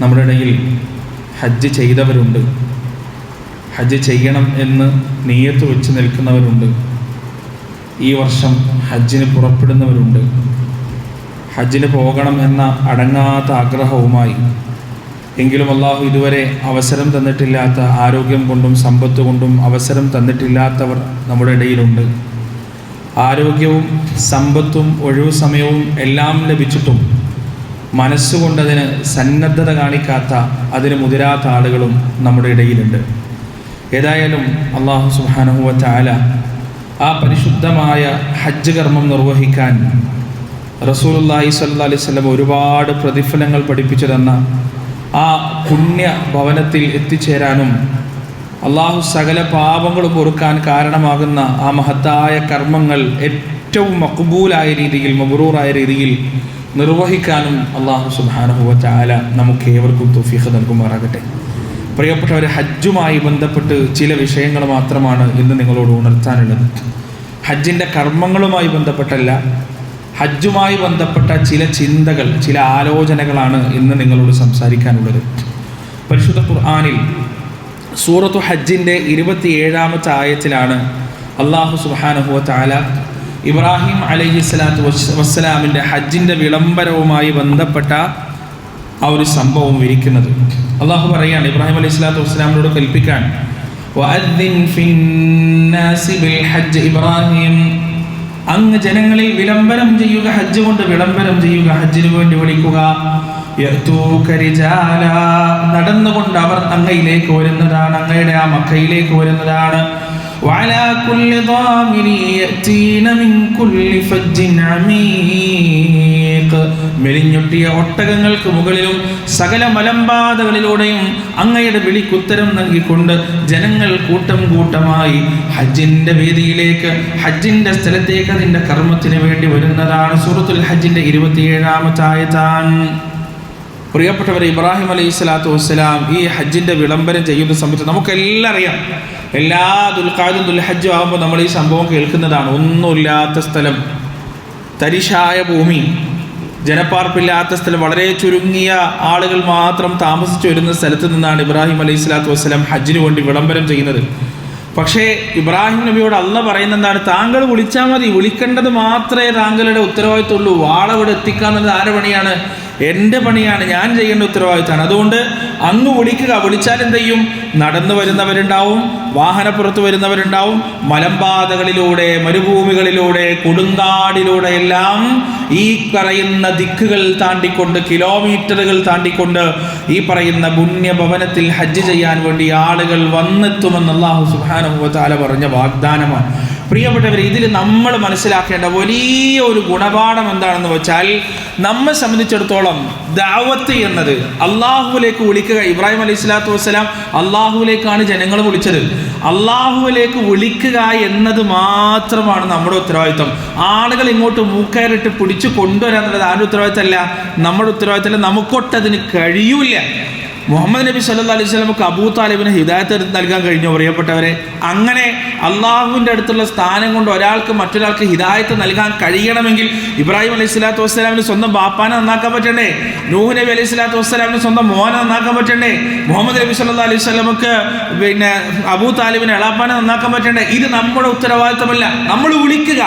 നമ്മുടെ ഇടയിൽ ഹജ്ജ് ചെയ്തവരുണ്ട്, ഹജ്ജ് ചെയ്യണം എന്ന് നിയ്യത്ത് വെച്ച് നിൽക്കുന്നവരുണ്ട്, ഈ വർഷം ഹജ്ജിന് പുറപ്പെടുന്നവരുണ്ട്, ഹജ്ജിന് പോകണം എന്ന അടങ്ങാത്ത ആഗ്രഹവുമായി. എങ്കിലും അള്ളാഹു ഇതുവരെ അവസരം തന്നിട്ടില്ലാത്ത, ആരോഗ്യം കൊണ്ടും സമ്പത്ത് കൊണ്ടും അവസരം തന്നിട്ടില്ലാത്തവർ നമ്മുടെ ഇടയിലുണ്ട്. ആരോഗ്യവും സമ്പത്തും ഒഴിവു സമയവും എല്ലാം ലഭിച്ചിട്ടും മനസ്സുകൊണ്ടതിന് സന്നദ്ധത കാണിക്കാത്ത, അതിന് മുതിരാത്ത ആളുകളും നമ്മുടെ ഇടയിലുണ്ട്. ഏതായാലും അള്ളാഹു സുബ്ഹാനഹു വ തആല ആ പരിശുദ്ധമായ ഹജ്ജ് കർമ്മം നിർവഹിക്കാൻ റസൂലുള്ളാഹി സ്വല്ലല്ലാഹി അലൈഹി വസല്ലം ഒരുപാട് പ്രതിഫലങ്ങൾ പഠിപ്പിച്ചു തന്ന ആ പുണ്യ ഭവനത്തിൽ എത്തിച്ചേരാനും അള്ളാഹു സകല പാപങ്ങളും പൊറുക്കാൻ കാരണമാകുന്ന ആ മഹത്തായ കർമ്മങ്ങൾ ഏറ്റവും മഖ്ബൂലായ രീതിയിൽ, മബ്റൂറായ രീതിയിൽ നിർവഹിക്കാനും അള്ളാഹു സുബ്ഹാനഹു വ തആല നമുക്ക് ഏവർക്കും തൗഫീഖ് നൽകുമാറാകട്ടെ. പ്രിയപ്പെട്ടവരെ, ഹജ്ജുമായി ബന്ധപ്പെട്ട് ചില വിഷയങ്ങൾ മാത്രമാണ് ഇന്ന് നിങ്ങളോട് ഉണർത്താനുള്ളത്. ഹജ്ജിൻ്റെ കർമ്മങ്ങളുമായി ബന്ധപ്പെട്ടല്ല, ഹജ്ജുമായി ബന്ധപ്പെട്ട ചില ചിന്തകൾ, ചില ആലോചനകളാണ് ഇന്ന് നിങ്ങളോട് സംസാരിക്കാനുള്ളത്. പരിശുദ്ധ ഖുർആനിൽ സൂറത്തു ഹജ്ജിൻ്റെ 27-ാമത്തെ ആയത്തിലാണ് അള്ളാഹു സുബ്ഹാനഹു വ തആല ഇബ്രാഹിം അലൈഹിസ്സലാത്തു വസ്സലാമിൻ്റെ ഹജ്ജിൻ്റെ വിളംബരവുമായി ബന്ധപ്പെട്ട ആ ഒരു സംഭവം വിരിക്കുന്നത്. അള്ളാഹു പറയാണ് ഇബ്രാഹിം അലൈഹിസ്സലാത്തു വസ്സലാമിനോട് കൽപ്പിക്കാൻ, വഅദ്ദിൻ ഫിന്നാസി ബിൽ ഹജ്ജ് ഇബ്രാഹിം, അങ്ങ് ജനങ്ങളിൽ വിളംബരം ചെയ്യുക, ഹജ്ജ് കൊണ്ട് വിളംബരം ചെയ്യുക, ഹജ്ജിന് വേണ്ടി വിളിക്കുക. യഅ്തൂക റിജാല, നടന്നുകൊണ്ട് അവർ അങ്ങയിലേക്ക് വരുന്നതാണ്, അങ്ങയുടെ ആ മക്കയിലേക്ക് വരുന്നതാണ്. വഅലാ കുല്ലി ളാമിരി യഅ്തീന മിൻ കുല്ലി ഫജ്ജിൻ അമീഖ്, മെലിഞ്ഞൊട്ടിയ ഒട്ടകങ്ങൾക്ക് മുകളിലും സകല മലമ്പാതകളിലൂടെയും അങ്ങയുടെ വിളിക്കുത്തരം നൽകിക്കൊണ്ട് ജനങ്ങൾ കൂട്ടം കൂട്ടമായി ഹജ്ജിന്റെ വേദിയിലേക്ക്, ഹജ്ജിന്റെ സ്ഥലത്തേക്ക്, അതിന്റെ കർമ്മത്തിന് വേണ്ടി വരുന്നതാണ്. സൂറത്തുൽ ഹജ്ജിന്റെ 27-ാമത്തെ ആയത്താണ്. പ്രിയപ്പെട്ടവരെ, ഇബ്രാഹിം അലൈഹിസ്സലാത്തു വസ്സലാം ഈ ഹജ്ജിന്റെ വിളംബരം ചെയ്യുന്ന സമയത്ത് നമുക്കെല്ലാം അറിയാം, എല്ലാ ദുൽഖഅദും ദുൽഹജ്ജും ആകുമ്പോൾ നമ്മൾ ഈ സംഭവം കേൾക്കുന്നതാണ്. ഒന്നുമില്ലാത്ത സ്ഥലം, തരിശായ ഭൂമി, ജനപ്പാർപ്പില്ലാത്ത സ്ഥലം, വളരെ ചുരുങ്ങിയ ആളുകൾ മാത്രം താമസിച്ചു വരുന്ന സ്ഥലത്ത് നിന്നാണ് ഇബ്രാഹിം അലൈഹിസ്സലാത്തു വസ്സലാം ഹജ്ജിന് വേണ്ടി വിളംബരം ചെയ്യുന്നത്. പക്ഷേ ഇബ്രാഹിം നബിയോട് അള്ളാഹ് പറയുന്നത് എന്താണ്? താങ്കൾ വിളിച്ചാൽ മതി, വിളിക്കേണ്ടത് മാത്രമേ താങ്കളുടെ ഉത്തരവാദിത്തമുള്ളൂ. ആളവിടെ എത്തിക്കാന്നുള്ളത് ആരുടെ പണിയാണ്? എൻ്റെ പണിയാണ്, ഞാൻ ചെയ്യേണ്ട ഉത്തരവാദിത്തമാണ്. അതുകൊണ്ട് അങ്ങ് വിളിക്കുക. വിളിച്ചാൽ എന്ത് ചെയ്യും? നടന്നു വരുന്നവരുണ്ടാവും, വാഹനപ്പുറത്ത് വരുന്നവരുണ്ടാവും, മലമ്പാതകളിലൂടെ, മരുഭൂമികളിലൂടെ, കൊടുങ്കാടിലൂടെ എല്ലാം ഈ പറയുന്ന ദിക്കുകൾ താണ്ടിക്കൊണ്ട്, കിലോമീറ്ററുകൾ താണ്ടിക്കൊണ്ട് ഈ പറയുന്ന പുണ്യഭവനത്തിൽ ഹജ്ജ് ചെയ്യാൻ വേണ്ടി ആളുകൾ വന്നെത്തുമെന്ന് അല്ലാഹു സുബ്ഹാനഹു വ തആല പറഞ്ഞ വാഗ്ദാനമാണ്. പ്രിയപ്പെട്ടവർ, ഇതിൽ നമ്മൾ മനസ്സിലാക്കേണ്ട വലിയ ഒരു ഗുണപാഠം എന്താണെന്ന് വെച്ചാൽ, നമ്മെ സംബന്ധിച്ചിടത്തോളം ദഅവത്ത് എന്നത് അള്ളാഹുവിലേക്ക് വിളിക്കുക. ഇബ്രാഹിം അലൈഹിസ്സലാത്തു വസ്സലാം അള്ളാഹുവിലേക്കാണ് ജനങ്ങൾ വിളിച്ചത്. അള്ളാഹുവിലേക്ക് വിളിക്കുക എന്നത് മാത്രമാണ് നമ്മുടെ ഉത്തരവാദിത്വം. ആളുകൾ ഇങ്ങോട്ട് മൂക്കയറിട്ട് പിടിച്ചു കൊണ്ടുവരാൻ എന്നുള്ളത് ആരുടെ ഉത്തരവാദിത്തമല്ല, നമ്മുടെ ഉത്തരവാദിത്തമല്ല. നമുക്കൊട്ടതിന് കഴിയൂല. മുഹമ്മദ് നബി സല്ലല്ലാഹു അലൈഹി വസല്ലമക്ക് അബൂ താലിബിന് ഹിദായത്ത് നൽകാൻ കഴിഞ്ഞു. പ്രിയപ്പെട്ടവരെ, അങ്ങനെ അള്ളാഹുവിൻ്റെ അടുത്തുള്ള സ്ഥാനം കൊണ്ട് ഒരാൾക്ക് മറ്റൊരാൾക്ക് ഹിദായത്ത് നൽകാൻ കഴിയണമെങ്കിൽ ഇബ്രാഹിം അലൈഹി സ്വലാത്തു വസ്സലാമിന് സ്വന്തം ബാപ്പാനെ നന്നാക്കാൻ പറ്റണ്ടേ? നൂഹ് നബി അലൈഹി സ്വലാത്തു വസ്സലാമിന് സ്വന്തം മോനെ നന്നാക്കാൻ പറ്റണ്ടേ? മുഹമ്മദ് നബി സല്ലല്ലാഹു അലൈഹി വസല്ലമക്ക് അബൂ താലിബിന് എളാപ്പാനെ നന്നാക്കാൻ പറ്റണ്ടേ? ഇത് നമ്മുടെ ഉത്തരവാദിത്തമല്ല. നമ്മൾ വിളിക്കുക,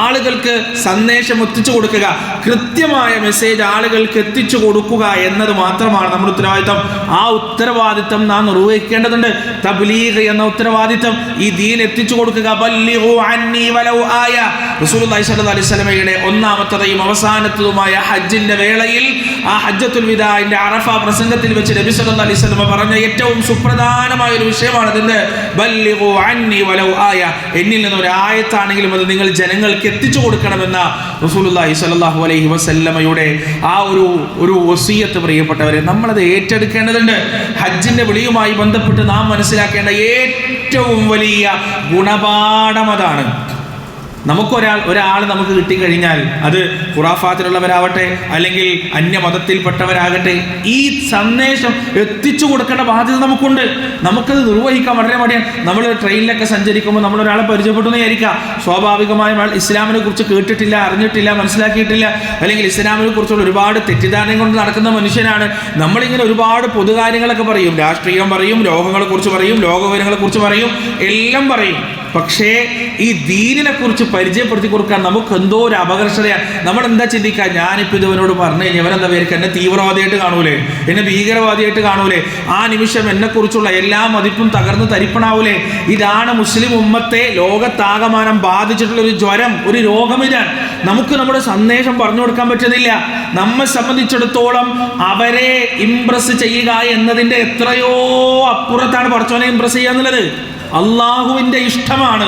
ആളുകൾക്ക് സന്ദേശം എത്തിച്ചു കൊടുക്കുക, കൃത്യമായ മെസ്സേജ് ആളുകൾക്ക് എത്തിച്ചു കൊടുക്കുക എന്നത് മാത്രമാണ് നമ്മുടെ ഉത്തരവാദിത്തം. ആ ഉത്തരവാദിത്തം നാം നിർവഹിക്കേണ്ടതുണ്ട്. തബ്ലീഗ് എന്ന ഉത്തരവാദിത്തം, ഈ ദീൻ എത്തിച്ചു കൊടുക്കുക. ബല്ലിഗു അന്നി വലൗ ആയ. റസൂലുള്ളാഹി സ്വല്ലല്ലാഹു അലൈഹി വസല്ലമയുടെ ഒന്നാമത്തതും അവസാനത്തതുമായ ഹജ്ജിന്റെ വേളയിൽ, ആ ഹജ്ജത്തുൽ വിദാഇന്റെ അറഫ പ്രസംഗത്തിൽ വെച്ച് നബി സല്ലല്ലാഹു അലൈഹി വസല്ലമ പറഞ്ഞ ഏറ്റവും സുപ്രധാനമായ ഒരു വിഷയമാണ് ഇതിന്റെ ബല്ലിഗു അന്നി വലൗ ആയ. എന്നിൽ നിന്ന് ഒരു ആയത്താണെങ്കിലും അത് നിങ്ങൾ ജനങ്ങൾക്ക് എത്തിച്ചു കൊടുക്കണമെന്ന റസൂലുള്ളാഹി സ്വല്ലല്ലാഹു അലൈഹി വസല്ലമയുടെ ആ ഒരു വസിയത്ത്, പ്രിയപ്പെട്ടവരെ, നമ്മളത് ഏറ്റെടുക്കേണ്ടതുണ്ട്. ഹജ്ജിന്റെ വിളിയുമായി ബന്ധപ്പെട്ട് നാം മനസ്സിലാക്കേണ്ട ഏറ്റവും വലിയ ഗുണപാഠം അതാണ്. ഒരാൾ നമുക്ക് കിട്ടിക്കഴിഞ്ഞാൽ അത് ഖുറാഫാത്തിലുള്ളവരാവട്ടെ അല്ലെങ്കിൽ അന്യമതത്തിൽപ്പെട്ടവരാകട്ടെ, ഈ സന്ദേശം എത്തിച്ചു കൊടുക്കേണ്ട ബാധ്യത നമുക്കുണ്ട്. നമുക്കത് നിർവഹിക്കാൻ വളരെ മടിയാണ്. നമ്മൾ ട്രെയിനിലൊക്കെ സഞ്ചരിക്കുമ്പോൾ നമ്മളൊരാളെ പരിചയപ്പെട്ടു എന്ന് വിചാരിക്കുക, സ്വാഭാവികമായും ഇസ്ലാമിനെ കുറിച്ച് കേട്ടിട്ടില്ല, അറിഞ്ഞിട്ടില്ല, മനസ്സിലാക്കിയിട്ടില്ല, അല്ലെങ്കിൽ ഇസ്ലാമിനെ കുറിച്ചുള്ള ഒരുപാട് തെറ്റിദ്ധാരണ കൊണ്ട് നടക്കുന്ന മനുഷ്യനാണ്. നമ്മളിങ്ങനെ ഒരുപാട് പൊതുകാര്യങ്ങളൊക്കെ പറയും, രാഷ്ട്രീയം പറയും, ലോകങ്ങളെ കുറിച്ച് പറയും, ലോകവിവരങ്ങളെ കുറിച്ച് പറയും, എല്ലാം പറയും. പക്ഷേ ഈ ദീനിനെ കുറിച്ച് പരിചയപ്പെടുത്തി കൊടുക്കാൻ നമുക്ക് എന്തോ ഒരു അപകർഷതയാണ്. നമ്മൾ എന്താ ചിന്തിക്കുക, ഞാനിപ്പോൾ ഇവനോട് പറഞ്ഞു കഴിഞ്ഞാൽ ഇവരെന്താ പേർക്ക് എന്നെ തീവ്രവാദിയായിട്ട് കാണൂലേ, എന്നെ ഭീകരവാദിയായിട്ട് കാണൂലേ, ആ നിമിഷം എന്നെക്കുറിച്ചുള്ള എല്ലാ മതിപ്പും തകർന്ന് തരിപ്പണാവൂലേ. ഇതാണ് മുസ്ലിം ഉമ്മത്തെ ലോകത്താകമാനം ബാധിച്ചിട്ടുള്ള ഒരു ജ്വരം, ഒരു രോഗം. ഇതാണ് നമുക്ക് നമ്മുടെ സന്ദേശം പറഞ്ഞു കൊടുക്കാൻ പറ്റുന്നില്ല. നമ്മെ സംബന്ധിച്ചിടത്തോളം അവരെ ഇംപ്രസ് ചെയ്യുക എന്നതിൻ്റെ എത്രയോ അപ്പുറത്താണ് പടച്ചോനെ ഇംപ്രസ് ചെയ്യുക എന്നുള്ളത്. അള്ളാഹുവിൻ്റെ ഇഷ്ടമാണ്,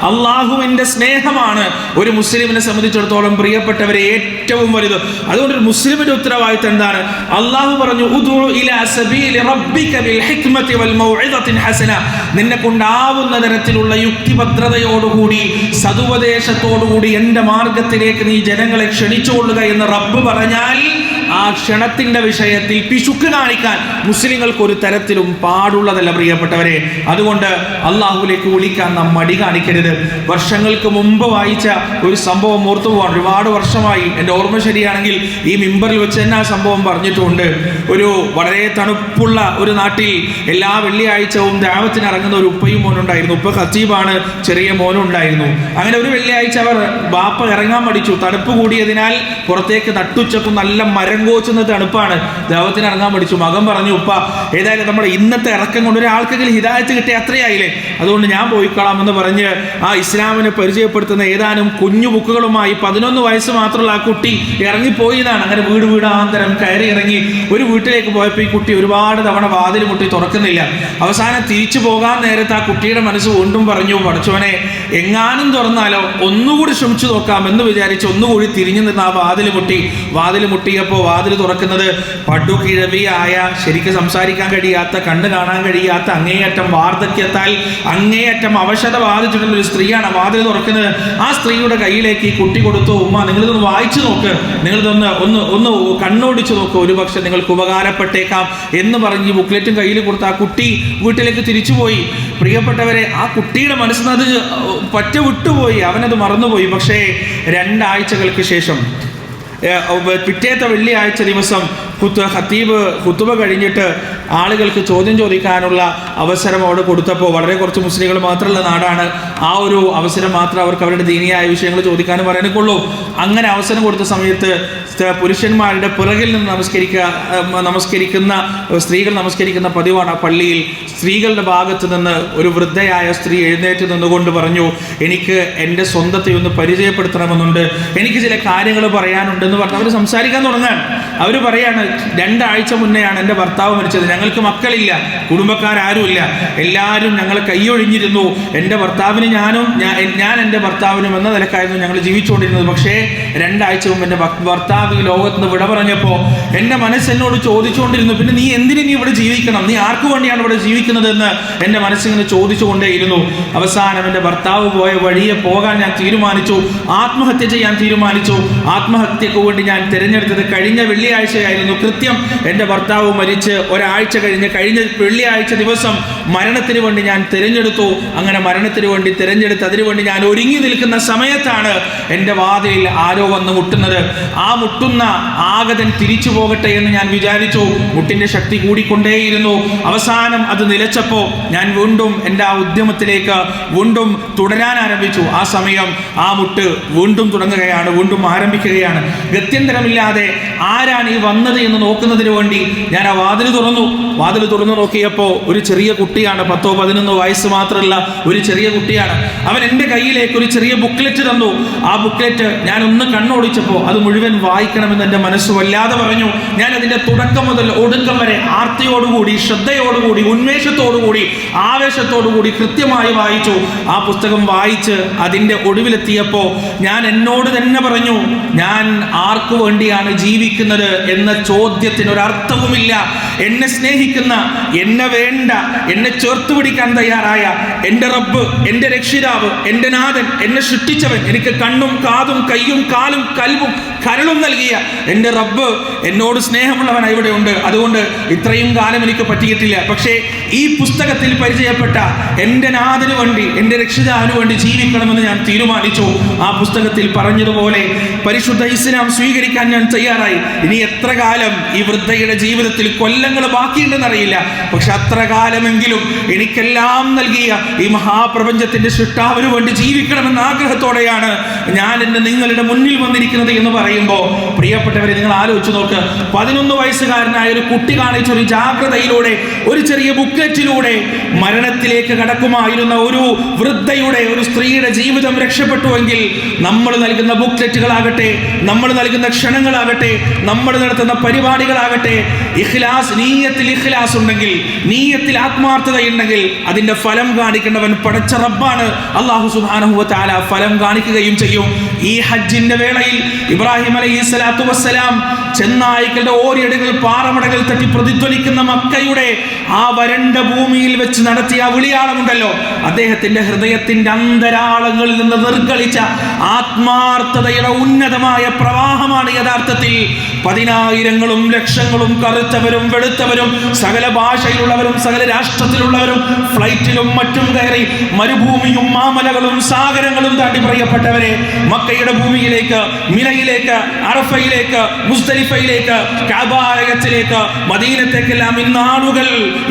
അള്ളാഹുവിൻ്റെ സ്നേഹമാണ് ഒരു മുസ്ലിമിനെ സംബന്ധിച്ചിടത്തോളം പ്രിയപ്പെട്ടവരെ ഏറ്റവും വലുത്. അതുകൊണ്ട് ഒരു മുസ്ലിമിന്റെ ഉത്തരവാദിത്തം എന്താണ്? അള്ളാഹു പറഞ്ഞു, ഉദ്ഉ ഇലാ സബീലി റബ്ബിക ബിൽ ഹിക്മതി വൽ മൗഇദത്തിൻ ഹസന. നിന്നെ കൊണ്ടാവുന്ന തരത്തിലുള്ള യുക്തിഭദ്രതയോടുകൂടി സതുപദേശത്തോടുകൂടി എൻ്റെ മാർഗത്തിലേക്ക് നീ ജനങ്ങളെ ക്ഷണിച്ചുകൊള്ളുക എന്ന് റബ്ബ് പറഞ്ഞാൽ ആ ക്ഷണത്തിന്റെ വിഷയത്തിൽ പിശുക്ക് കാണിക്കാൻ മുസ്ലിങ്ങൾക്ക് ഒരു തരത്തിലും പാടുള്ളതല്ല പ്രിയപ്പെട്ടവരെ. അതുകൊണ്ട് അള്ളാഹുലേക്ക് വിളിക്കാൻ നാം മടി കാണിക്കരുത്. വർഷങ്ങൾക്ക് മുമ്പ് വായിച്ച ഒരു സംഭവം ഓർത്തു പോകാൻ ഒരുപാട് വർഷമായി. എൻ്റെ ഓർമ്മ ശരിയാണെങ്കിൽ ഈ മിമ്പറിൽ വെച്ച് തന്നെ ആ സംഭവം പറഞ്ഞിട്ടുണ്ട്. ഒരു വളരെ തണുപ്പുള്ള ഒരു നാട്ടിൽ എല്ലാ വെള്ളിയാഴ്ചവും ദഅവത്തിന് ഇറങ്ങുന്ന ഒരു ഉപ്പയും മോനുണ്ടായിരുന്നു. ഉപ്പ ഖത്തീബാണ്, ചെറിയ മോനും ഉണ്ടായിരുന്നു. അങ്ങനെ ഒരു വെള്ളിയാഴ്ച അവർ ബാപ്പ ഇറങ്ങാൻ മടിച്ചു. തണുപ്പ് കൂടിയതിനാൽ പുറത്തേക്ക് നട്ടുച്ചക്കും നല്ല മരം കോച്ചുന്ന തണുപ്പാണ്, ദഅവത്തിന് ഇറങ്ങാൻ മടിച്ചു. മകൻ പറഞ്ഞു, ഉപ്പ ഏതായാലും നമ്മുടെ ഇന്നത്തെ ഇറക്കം കൊണ്ട് ഒരാൾക്കെങ്കിലും ഹിദായത്ത് കിട്ടിയ അത്രയായില്ലേ, അതുകൊണ്ട് ഞാൻ പോയിക്കളാമെന്ന് പറഞ്ഞ് ആ ഇസ്ലാമിനെ പരിചയപ്പെടുത്തുന്ന ഏതാനും കുഞ്ഞു ബുക്കുകളുമായി 11 വയസ്സ് മാത്രമുള്ള ആ കുട്ടി ഇറങ്ങിപ്പോയതാണ്. അങ്ങനെ വീടാന്തരം കയറി ഇറങ്ങി ഒരു വീട്ടിലേക്ക് പോയപ്പോൾ ഈ കുട്ടി ഒരുപാട് തവണ വാതിൽ മുട്ടി തുറക്കുന്നില്ല. അവസാനം തിരിച്ചു പോകാൻ നേരത്ത് ആ കുട്ടിയുടെ മനസ്സ് വീണ്ടും പറഞ്ഞു, പടച്ചോനെ എങ്ങാനും തുറന്നാലോ, ഒന്നുകൂടി ശ്രമിച്ചു നോക്കാം എന്ന് വിചാരിച്ച് ഒന്നുകൂടി തിരിഞ്ഞു നിന്ന് ആ വാതിൽ മുട്ടിയപ്പോൾ വാതിൽ തുറക്കുന്നത് പടുകിഴവിയായ, ശരിക്കും സംസാരിക്കാൻ കഴിയാത്ത, കണ്ണ് കാണാൻ കഴിയാത്ത, അങ്ങേയറ്റം വാർദ്ധക്യത്താൽ അങ്ങേയറ്റം അവശത ബാധിച്ചിട്ടുള്ള ഒരു സ്ത്രീയാണ് വാതിൽ തുറക്കുന്നത്. ആ സ്ത്രീയുടെ കയ്യിലേക്ക് ഈ കുട്ടി കൊടുത്തു, ഉമ്മ നിങ്ങളിതൊന്ന് വായിച്ചു നോക്ക്, നിങ്ങളിതൊന്ന് ഒന്ന് കണ്ണോടിച്ചു നോക്ക്, ഒരു പക്ഷെ നിങ്ങൾക്ക് ഉപകാരപ്പെട്ടേക്കാം എന്ന് പറഞ്ഞ് ഈ ബുക്ക്ലെറ്റും കയ്യിൽ കൊടുത്ത് ആ കുട്ടി വീട്ടിലേക്ക് തിരിച്ചുപോയി. പ്രിയപ്പെട്ടവരെ, ആ കുട്ടിയുടെ മനസ്സിൽ അത് പറ്റ വിട്ടുപോയി, അവനത് മറന്നുപോയി. പക്ഷേ 2 ആഴ്ചകൾക്ക് ശേഷം പിറ്റേത്തെ വെള്ളിയാഴ്ച ദിവസം ഖത്തീബ് ഖുതുബ കഴിഞ്ഞിട്ട് ആളുകൾക്ക് ചോദ്യം ചോദിക്കാനുള്ള അവസരം അവിടെ കൊടുത്തപ്പോൾ, വളരെ കുറച്ച് മുസ്ലിങ്ങൾ മാത്രമുള്ള നാടാണ്, ആ ഒരു അവസരം മാത്രം അവർക്ക് അവരുടെ ദീനിയായ വിഷയങ്ങൾ ചോദിക്കാനും പറയാനൊക്കെ ഉള്ളൂ. അങ്ങനെ അവസരം കൊടുത്ത സമയത്ത് പുരുഷന്മാരുടെ പുറകിൽ നിന്ന് നമസ്കരിക്കുന്ന സ്ത്രീകൾ നമസ്കരിക്കുന്ന പതിവാണ് ആ പള്ളിയിൽ. സ്ത്രീകളുടെ ഭാഗത്ത് നിന്ന് ഒരു വൃദ്ധയായ സ്ത്രീ എഴുന്നേറ്റ് നിന്നുകൊണ്ട് പറഞ്ഞു, എനിക്ക് എൻ്റെ സ്വന്തത്തെ ഒന്ന് പരിചയപ്പെടുത്തണമെന്നുണ്ട്, എനിക്ക് ചില കാര്യങ്ങൾ പറയാനുണ്ടെന്ന് പറഞ്ഞ് അവർ സംസാരിക്കാൻ തുടങ്ങാൻ. അവർ പറയാണ്, 2 ആഴ്ച മുന്നെയാണ് എൻ്റെ ഭർത്താവ് മരിച്ചത്, ഞങ്ങൾക്ക് മക്കളില്ല, കുടുംബക്കാരാരുമില്ല, എല്ലാവരും ഞങ്ങൾ കൈയൊഴിഞ്ഞിരുന്നു, എൻ്റെ ഭർത്താവിന് ഞാൻ എൻ്റെ ഭർത്താവിനും എന്ന നിലക്കായിരുന്നു ഞങ്ങൾ ജീവിച്ചുകൊണ്ടിരുന്നത്. പക്ഷേ 2 ആഴ്ച മുമ്പ് എൻ്റെ ഭർത്താവ് ഈ ലോകത്ത് നിന്ന് വിട പറഞ്ഞപ്പോൾ എൻ്റെ മനസ്സെന്നോട് ചോദിച്ചുകൊണ്ടിരുന്നു, പിന്നെ നീ എന്തിനു ഇവിടെ ജീവിക്കണം, നീ ആർക്കു വേണ്ടിയാണ് ഇവിടെ ജീവിക്കുന്നതെന്ന് എൻ്റെ മനസ്സിങ്ങനെ ചോദിച്ചുകൊണ്ടേയിരുന്നു. അവസാനം എൻ്റെ ഭർത്താവ് പോയ വഴിയെ പോകാൻ ഞാൻ തീരുമാനിച്ചു, ആത്മഹത്യ ചെയ്യാൻ തീരുമാനിച്ചു. ആത്മഹത്യക്ക് വേണ്ടി ഞാൻ തിരഞ്ഞെടുത്തത് കഴിഞ്ഞ വെള്ളിയാഴ്ചയായിരുന്നു. കൃത്യം എൻ്റെ ഭർത്താവ് മരിച്ച് ഒരാഴ്ച കഴിഞ്ഞ വെള്ളിയാഴ്ച ദിവസം മരണത്തിന് വേണ്ടി ഞാൻ തിരഞ്ഞെടുത്തു. അങ്ങനെ മരണത്തിന് വേണ്ടി തിരഞ്ഞെടുത്ത് അതിനുവേണ്ടി ഞാൻ ഒരുങ്ങി നിൽക്കുന്ന സമയത്താണ് എൻ്റെ വാതിലിൽ ആരോ വന്ന് മുട്ടുന്നത്. ആ മുട്ടുന്ന ആഗതൻ തിരിച്ചു പോകട്ടെ എന്ന് ഞാൻ വിചാരിച്ചു. മുട്ടിൻ്റെ ശക്തി കൂടിക്കൊണ്ടേയിരുന്നു. അവസാനം അത് നിലച്ചപ്പോൾ ഞാൻ വീണ്ടും എൻ്റെ ആ ഉദ്യമത്തിലേക്ക് വീണ്ടും തുടരാൻ ആരംഭിച്ചു. ആ സമയം ആ മുട്ട് വീണ്ടും തുടങ്ങുകയാണ്, വീണ്ടും ആരംഭിക്കുകയാണ്. ഗത്യന്തരമില്ലാതെ ആരാണ് ഈ വന്നത് എന്ന് നോക്കുന്നതിന് വേണ്ടി ഞാൻ ആ വാതിൽ തുറന്നു നോക്കിയപ്പോൾ ഒരു ചെറിയ കുട്ടിയാണ്, 10-11 വയസ്സ് മാത്രമുള്ള ഒരു ചെറിയ കുട്ടിയാണ്. അവൻ എൻ്റെ കയ്യിലേക്ക് ഒരു ചെറിയ ബുക്ക്ലെറ്റ് തന്നു. ആ ബുക്ക്ലെറ്റ് ഞാൻ ഒന്ന് കണ്ണോടിച്ചപ്പോൾ അത് മുഴുവൻ വായിക്കണമെന്ന് എൻ്റെ മനസ്സ് വല്ലാതെ പറഞ്ഞു. ഞാൻ അതിൻ്റെ തുടക്കം മുതൽ ഒടുക്കം വരെ ആർത്തിയോടുകൂടി, ശ്രദ്ധയോടുകൂടി, ഉന്മേഷത്തോടുകൂടി, ആവേശത്തോടുകൂടി കൃത്യമായി വായിച്ചു. ആ പുസ്തകം വായിച്ച് അതിൻ്റെ ഒടുവിലെത്തിയപ്പോൾ ഞാൻ എന്നോട് തന്നെ പറഞ്ഞു, ഞാൻ ആർക്കു വേണ്ടിയാണ് ജീവിക്കുന്നത് എന്ന ചോദ്യത്തിന് ഒരർത്ഥവുമില്ല. എന്നെ സ്നേഹിക്കുന്ന, എന്നെ വേണ്ട, എന്നെ ചേർത്ത് പിടിക്കാൻ തയ്യാറായ എൻ്റെ റബ്ബ്, എൻ്റെ രക്ഷിതാവ്, എൻ്റെ നാഥൻ, എന്നെ സൃഷ്ടിച്ചവൻ, എനിക്ക് കണ്ണും കാതും കയ്യും കാലും കൽവും കരളും നൽകിയ എൻ്റെ റബ്ബ് എന്നോട് സ്നേഹമുള്ളവനായി ഇവിടെ ഉണ്ട്. അതുകൊണ്ട് ഇത്രയും കാലം എനിക്ക് പറ്റിയിട്ടില്ല. പക്ഷേ ഈ പുസ്തകത്തിൽ പരിചയപ്പെട്ട എൻ്റെ നാഥന് വേണ്ടി, എൻ്റെ രക്ഷിതാവിന് വേണ്ടി ജീവിക്കണമെന്ന് ഞാൻ തീരുമാനിച്ചു. ആ പുസ്തകത്തിൽ പറഞ്ഞതുപോലെ പരിശുദ്ധ ഇസ്ലാം സ്വീകരിക്കാൻ ഞാൻ തയ്യാറായി. ഇനി എത്ര കാലം ഈ വൃദ്ധയുടെ ജീവിതത്തിൽ കൊല്ലങ്ങൾ ബാക്കിയുണ്ടെന്നറിയില്ല. പക്ഷെ അത്ര കാലമെങ്കിലും എനിക്കെല്ലാം നൽകിയ ഈ മഹാപ്രപഞ്ചത്തിന്റെ സൃഷ്ടാവിന് വേണ്ടി ജീവിക്കണമെന്ന ആഗ്രഹത്തോടെയാണ് ഞാൻ എൻ്റെ നിങ്ങളുടെ മുന്നിൽ വന്നിരിക്കുന്നത് എന്ന് പറയുമ്പോൾ, പ്രിയപ്പെട്ടവരെ, നിങ്ങൾ ആലോചിച്ച് നോക്ക്. 11 വയസ്സുകാരനായ ഒരു കുട്ടി കാണിച്ച ഒരു ജാഗ്രതയിലൂടെ, ഒരു ചെറിയ ബുക്ക്ലെറ്റിലൂടെ മരണത്തിലേക്ക് കടക്കുമായിരുന്ന ഒരു വൃദ്ധയുടെ, ഒരു സ്ത്രീയുടെ ജീവിതം രക്ഷപ്പെട്ടുവെങ്കിൽ നമ്മൾ നൽകുന്ന ബുക്ക്ലെറ്റുകളാകട്ടെ, നമ്മൾ നൽകുന്ന ക്ഷണങ്ങളാകട്ടെ, നമ്മൾ നടത്തുന്ന പരിപാടികളാകട്ടെ, ഇഖ്ലാസ്, നീയത്തിൽ ഇഖ്ലാസ് ഉണ്ടെങ്കിൽ, നീയത്തിൽ ആത്മാർത്ഥതയുണ്ടെങ്കിൽ അതിന്റെ ഫലം കാണിക്കേണ്ടവൻ പടച്ച റബ്ബാണ്. അല്ലാഹു സുബ്ഹാനഹു വ തആല ഫലം കാണിക്കുകയും ചെയ്യും. ഈ ഹജ്ജിന്റെ വേളയിൽ ഇബ്രാഹിം അലൈഹിസ്സലാത്തു വസ്സലാം ചെന്നായ്ക്കളുടെ ഓരിയടുകൾ, പാറമടകൾ തട്ടി പ്രതിധ്വനിക്കുന്ന മക്കയുടെ ആ വരണ്ട ഭൂമിയിൽ വെച്ച് നടത്തിയ ആ വിളിയാളമുണ്ടല്ലോ, അദ്ദേഹത്തിന്റെ ഹൃദയത്തിന്റെ അന്തരാളങ്ങളിൽ നിന്ന് നിർഗളിച്ച ആത്മാർത്ഥതയുടെ ഉന്നതമായ പ്രവാഹമാണ് യഥാർത്ഥത്തിൽ 10,000-ങ്ങളും ലക്ഷങ്ങളും കറുത്തവരും വെളുത്തവരും സകല ഭാഷയിലുള്ളവരും സകല രാഷ്ട്രത്തിലുള്ളവരും ഫ്ലൈറ്റിലും മറ്റും കയറി മരുഭൂമിയും മാമലകളും സാഗരങ്ങളും താണ്ടി പ്രിയപ്പെട്ടവരെ മക്കയുടെ ഭൂമിയിലേക്ക്, മിനയിലേക്ക്, അറഫയിലേക്ക്, മുസ്ദലിഫയിലേക്ക്, കഅബാലയത്തിലേക്ക്, മദീനത്തേക്കെല്ലാം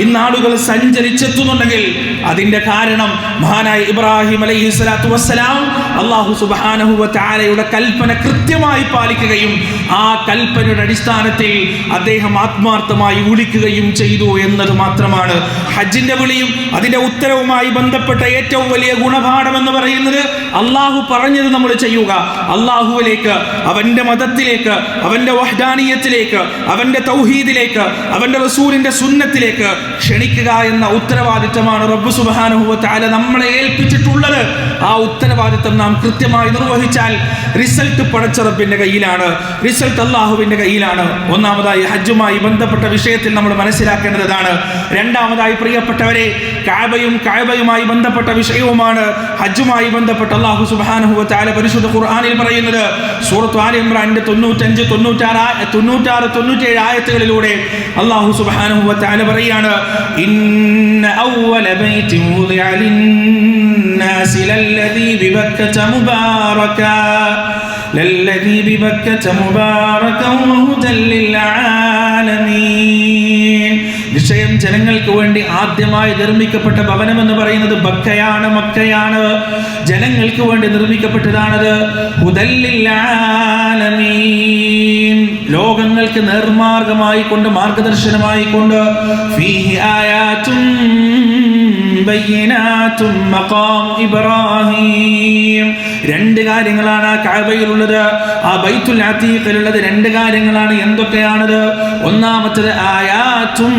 ഇന്നാളുകൾ സഞ്ചരിച്ചെത്തുന്നുണ്ടെങ്കിൽ അതിന്റെ കാരണം മഹാനായ ഇബ്രാഹിം അലൈഹിസ്സലാത്തു വസ്സലാം അല്ലാഹു സുബ്ഹാനഹു വ തആലയുടെ കൽപ്പന കൃത്യമായി പാലിക്കുകയും ആ കൽപ്പനയുടെ അടിസ്ഥാനത്തിൽ അദ്ദേഹം ആത്മാർത്ഥമായി വിളിക്കുകയും ചെയ്തു എന്നത് മാത്രമാണ്. ഹജ്ജിന്റെ വിളിയും അതിന്റെ ഉത്തരവുമായി ബന്ധപ്പെട്ട ഏറ്റവും വലിയ ഗുണപാഠം എന്ന് പറയുന്നത്, അള്ളാഹു പറഞ്ഞത് നമ്മൾ ചെയ്യുക, അള്ളാഹുവിലേക്ക്, അവന്റെ മതത്തിലേക്ക്, അവന്റെ വഹ്ദാനിയത്തിലേക്ക്, അവന്റെ തൗഹീദിലേക്ക്, അവന്റെ റസൂലിന്റെ സുന്നത്തിലേക്ക് ക്ഷണിക്കുക എന്ന ഉത്തരവാദിത്തമാണ് റബ്ബ് സുബ്ഹാനഹു വ തആല നമ്മളെ ഏൽപ്പിച്ചിട്ടുള്ളത്. ആ ഉത്തരവാദിത്തം നാം കൃത്യമായി നിർവഹിച്ചാൽ റിസൾട്ട് പടച്ച റബ്ബിന്റെ കയ്യിലാണ്, റിസൾട്ട് അള്ളാഹുവിന്റെ കയ്യിലാണ്. ഒന്നാമതായി ഹജ്ജുമായി ബന്ധപ്പെട്ട വിഷയത്തിൽ നമ്മൾ മനസ്സിലാക്കേണ്ടതാണ്. രണ്ടാമതായി പ്രിയപ്പെട്ടവരെ, കഅബയുമായി ബന്ധപ്പെട്ട വിഷയവുമാണ് ഹജ്ജുമായി ബന്ധപ്പെട്ട അല്ലാഹു സുബ്ഹാനഹു വ തആല പരിശുദ്ധ ഖുർആനിൽ പറയുന്നത്. സൂറത്ത് ആല ഇംറാന്റെ 95, 96, 97 ആയത്തുകളിലൂടെ അല്ലാഹു സുബ്ഹാനഹു വ തആല പറയാണ്, ഇന്ന അവ്വല ബൈതിൻ വുദിഅ ലിന്നാസി ലല്ലദീ ബിബക്കത മുബാറകൻ വഹുദൻ ലിൽആലമീൻ. നിശ്ചയം ജനങ്ങൾക്ക് വേണ്ടി ആദ്യമായി നിർമ്മിക്കപ്പെട്ട ഭവനം എന്ന് പറയുന്നത് മക്കയാണ്. ജനങ്ങൾക്ക് വേണ്ടി നിർമ്മിക്കപ്പെട്ടതാണത്. ഹുദൻ ലിൽആലമീൻ, ലോകങ്ങൾക്ക് നേർമാർഗമായി കൊണ്ട്, മാർഗദർശനമായി കൊണ്ട്. ഫീഹി ആയാതും ബയ്യിനാതും മഖാമു ഇബ്രാഹിം. 2 കാര്യങ്ങളാണ് ആ കഅബയിലുള്ളത്, ആ ബൈത്തുൽ അതീഖിലുള്ളത്. 2 കാര്യങ്ങളാണ്. എന്തൊക്കെയാണത്? ഒന്നാമത്തേത് ആയാതും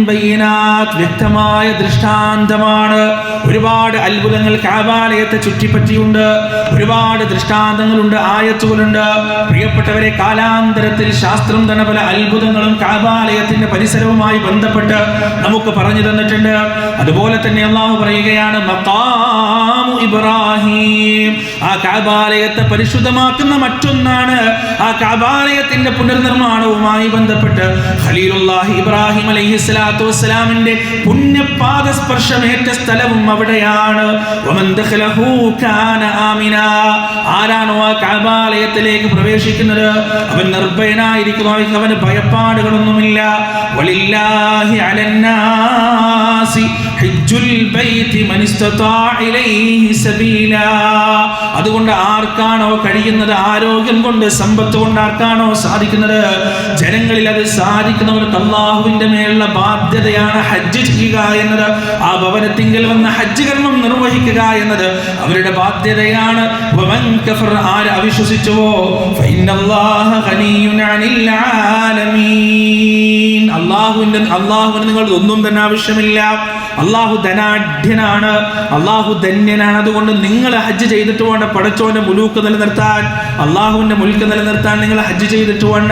ബയ്യിനാത്ത്, വ്യക്തമായ ദൃഷ്ടാന്തമാണ്. ഒരുപാട് അത്ഭുതങ്ങൾ കഅബാലയത്തെ ചുറ്റിപ്പറ്റിയുണ്ട്, ഒരുപാട് ദൃഷ്ടാന്തങ്ങളുണ്ട്, ആയത്തുകളുണ്ട്. പ്രിയപ്പെട്ടവരെ, കാലാന്തരത്തിൽ ശാസ്ത്രം തന്നെ പല അത്ഭുതങ്ങളും കഅബാലയത്തിന്റെ പരിസരവുമായി ബന്ധപ്പെട്ട് നമുക്ക് പറഞ്ഞു തന്നിട്ടുണ്ട്. അതുപോലെ തന്നെ അല്ലാഹു പറയുകയാണ്, മഖാമു ഇബ്രാഹിം, ആ കഅബാലയത്തെ പരിശുദ്ധമാക്കുന്ന മറ്റൊന്നാണ്. ആ കഅബാലയത്തിന്റെ പുനർനിർമ്മാണവുമായി ബന്ധപ്പെട്ട് ഖലീലുല്ലാഹി ഇബ്രാഹിം അലൈഹിസ്സലാത്തു വസ്സലാമിന്റെ പുണ്യപാദ സ്പർശമേറ്റ സ്ഥലവും അവിടെയാണ്. വമൻ ദഖലഹു കാന ആമിന, ആരാണോ ആ കഅബാലയത്തിലേക്ക് പ്രവേശിക്കുന്നത് അവൻ നിർഭയനായിരിക്കുന്നു, അവന് ഭയപ്പാടുകളൊന്നുമില്ല. വലില്ലാഹി അലന്നാസി ഹജ്ജുൽ ബൈതി മൻ ഇസ്തതാഅ ഇലൈഹി സബീലാ. അതുകൊണ്ട് ആർക്കാണോ കഴിയുന്നത്, ആരോഗ്യം കൊണ്ട്, സമ്പത്ത് കൊണ്ട് ആർക്കാണോ സാധിക്കുന്നത്, ജനങ്ങളിൽ അത് സാധിക്കുന്നവർക്ക് അല്ലാഹുവിന്റെ മേലുള്ള ബാധ്യതയാണ് ഹജ്ജ് ചെയ്യുക എന്നത്. ആ ഭവനത്തിങ്കിൽ വന്ന ഹജ്ജ് കർമ്മം നിർവഹിക്കുക എന്നത് അവരുടെ ബാധ്യതയാണ്. വമൻ കഫർ, ആര് അവിശ്വസിച്ചുവോ, ഫഇന്നല്ലാഹ ഗനിയ്യുൻ അനിൽ ആലമീൻ, അല്ലാഹുവിന് നിങ്ങൾ ഒന്നും തന്നെ ആവശ്യമില്ല. അള്ളാഹു ധനാഢ്യനാണ്, അള്ളാഹു ധന്യനാണ്. അതുകൊണ്ട് നിങ്ങൾ ഹജ്ജ് ചെയ്തിട്ട് വേണ്ട പടച്ചോന്റെ മുലൂക്ക് നിലനിർത്താൻ, അള്ളാഹുവിന്റെ മുൽക്ക് നിലനിർത്താൻ നിങ്ങൾ ഹജ്ജ് ചെയ്തിട്ട് വേണ്ട.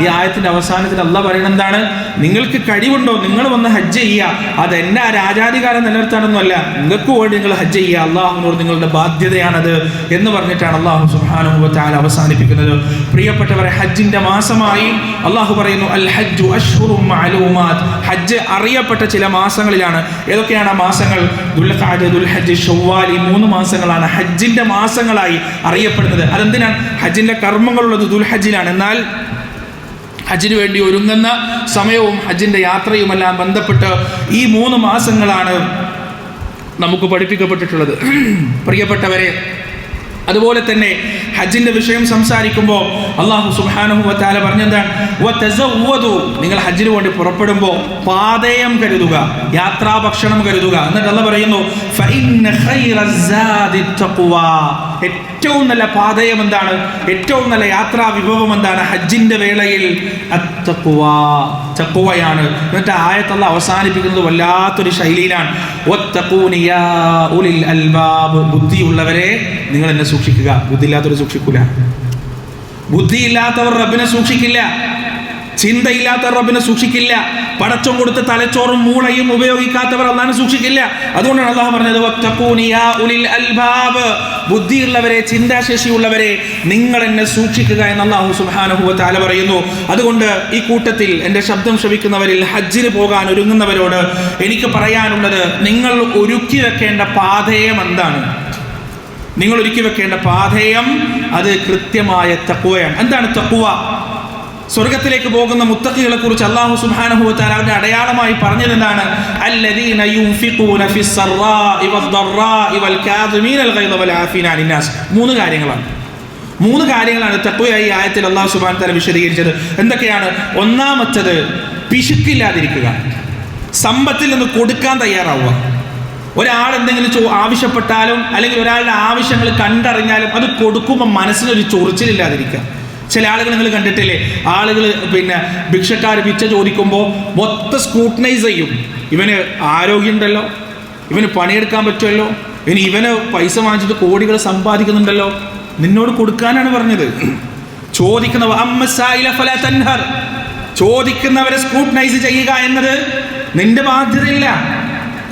ഈ ആയത്തിന്റെ അവസാനത്തിൽ അള്ളാഹ് പറയുന്നത് എന്താണ്? നിങ്ങൾക്ക് കഴിവുണ്ടോ നിങ്ങൾ വന്ന് ഹജ്ജ് ചെയ്യുക, അത് എന്നെ രാജാധികാരം നിലനിർത്താനൊന്നുമല്ല, നിങ്ങൾക്ക് വേണ്ടി നിങ്ങൾ ഹജ്ജ് ചെയ്യുക, അള്ളാഹുവിനോട് നിങ്ങളുടെ ബാധ്യതയാണത് എന്ന് പറഞ്ഞിട്ടാണ് അള്ളാഹു സുബ്ഹാനഹു വ തആല അവസാനിപ്പിക്കുന്നത്. പ്രിയപ്പെട്ടവരെ, ഹജ്ജിന്റെ മാസമായി അള്ളാഹു പറയുന്നു അൽ ഹജ്ജു അശ്ഹുറും മഅലൂമാത്ത്. ഹജ്ജ് അറിയപ്പെട്ട ചില മാസങ്ങളിലാണ്. ഏതൊക്കെയാണ് ആ മാസങ്ങൾ? ദുൽഖഅദ, ദുൽഹജ്ജ്, ശവ്വാൽ. ഈ 3 മാസങ്ങളാണ് ഹജ്ജിന്റെ മാസങ്ങളായി അറിയപ്പെടുന്നത്. അതെന്തിനാണ്? ഹജ്ജിന്റെ കർമ്മങ്ങളുള്ളത് ദുൽഹജ്ജിലാണ്. എന്നാൽ ഹജ്ജിന് വേണ്ടി ഒരുങ്ങുന്ന സമയവും ഹജ്ജിന്റെ യാത്രയുമെല്ലാം ബന്ധപ്പെട്ട് ഈ 3 മാസങ്ങളാണ് നമുക്ക് പഠിപ്പിക്കപ്പെട്ടിട്ടുള്ളത്. പ്രിയപ്പെട്ടവരെ, അതുപോലെ തന്നെ ഹജ്ജിന്റെ വിഷയം സംസാരിക്കുമ്പോൾ അല്ലാഹു സുബ്ഹാനഹു വ തആല പറഞ്ഞെന്താണ്? വതസവ്വദു, നിങ്ങൾ ഹജ്ജിന് വേണ്ടി പുറപ്പെടുമ്പോൾ പാഥേയം കരുതുക, യാത്രാ ഭക്ഷണം കരുതുക. എന്നിട്ട് അല്ലാഹു പറയുന്നു ഫഇന്ന ഖൈറസ്സാദി തഖ്വാ. ഏറ്റവും നല്ല പാഥേയം എന്താണ്? ഏറ്റവും നല്ല യാത്രാ വിഭവം എന്താണ്? ഹജ്ജിന്റെ വേളയിൽ അത്തഖ്വാ, തഖ്വയാണ്. എന്നിട്ട് ആയത്ത് അല്ലാഹു അവസാനിപ്പിക്കുന്നത് വല്ലാത്തൊരു ശൈലിയിലാണ്. വത്തഖൂനി യാ ഉലിൽ അൽബാബ്. ബുദ്ധിയുള്ളവരെ നിങ്ങൾ എന്നെ സൂക്ഷിക്കുക. ബുദ്ധിയില്ലാത്തവർ സൂക്ഷിക്കൂല. ബുദ്ധിയില്ലാത്തവർ റബ്ബിനെ സൂക്ഷിക്കില്ല. ചിന്തയില്ലാത്തവർ റബ്ബിനെ സൂക്ഷിക്കില്ല. പടച്ചോൻ കൊടുത്ത തലച്ചോറും മൂളയും ഉപയോഗിക്കാത്തവർ അല്ലാഹുവിനെ സൂക്ഷിക്കില്ല. അതുകൊണ്ടാണ് അല്ലാഹു പറഞ്ഞത് വത്തഖൂനി യാ ഉലിൽ അൽബാബ്. ബുദ്ധിയുള്ളവരെ, ചിന്താശേഷിയുള്ളവരെ നിങ്ങൾ എന്നെ സൂക്ഷിക്കുക എന്ന് അല്ലാഹു സുബ്ഹാനഹു വ തആല പറയുന്നു. അതുകൊണ്ട് ഈ കൂട്ടത്തിൽ എൻ്റെ ശബ്ദം ശ്രവിക്കുന്നവരിൽ ഹജ്ജിന് പോകാൻ ഒരുങ്ങുന്നവരോട് എനിക്ക് പറയാനുള്ളത്, നിങ്ങൾ ഒരുക്കി വെക്കേണ്ട പാഥേയം എന്താണ്? നിങ്ങൾ ഒരുക്കി വെക്കേണ്ട പാഥേയം അത് കൃത്യമായ തഖ്വയാണ്. എന്താണ് തഖ്വ? സ്വർഗത്തിലേക്ക് പോകുന്ന മുത്തഖികളെ കുറിച്ച് അല്ലാഹു സുബ്ഹാനഹു വ തആല അവരുടെ അടയാളമായി പറഞ്ഞത് എന്താണ്? അല്ലദീന യുൻഫിഖൂന ഫിസ്സറാഇ വദ്ദറാഇ വൽകാദിമീനൽ ഗൈദ വൽആഫീന അനിൻ നാസ്. 3 കാര്യങ്ങളാണ്. 3 കാര്യങ്ങളാണ് തഖ്വയായി ആയത്തിൽ അല്ലാഹു സുബ്ഹാനഹു വ തആല വിശദീകരിച്ചത്. എന്തൊക്കെയാണ്? ഒന്നാമത്തേത് പിശുക്കില്ലാതിരിക്കുക, സമ്പത്തിൽ നിന്ന് കൊടുക്കാൻ തയ്യാറാവുക. ഒരാൾ എന്തെങ്കിലും ആവശ്യപ്പെട്ടാലും അല്ലെങ്കിൽ ഒരാളുടെ ആവശ്യങ്ങൾ കണ്ടറിഞ്ഞാലും അത് കൊടുക്കുമ്പോൾ മനസ്സിനൊരു ചൊറിച്ചിലില്ലാതിരിക്കുക. ചില ആളുകൾ നിങ്ങൾ കണ്ടിട്ടില്ലേ? ആളുകൾ ഭിക്ഷക്കാർ ഭിക്ഷ ചോദിക്കുമ്പോൾ മൊത്തം സ്ക്രൂട്ടനൈസ് ചെയ്യും. ഇവന് ആരോഗ്യമുണ്ടല്ലോ, ഇവന് പണിയെടുക്കാൻ പറ്റുമല്ലോ, ഇവന് പൈസ വാങ്ങിച്ചിട്ട് കോടികൾ സമ്പാദിക്കുന്നുണ്ടല്ലോ, നിന്നോട് കൊടുക്കാനാണ് പറഞ്ഞത്. ചോദിക്കുന്നവരെ സ്ക്രൂട്ടനൈസ് ചെയ്യുക എന്നത് നിന്റെ ബാധ്യതയില്ല.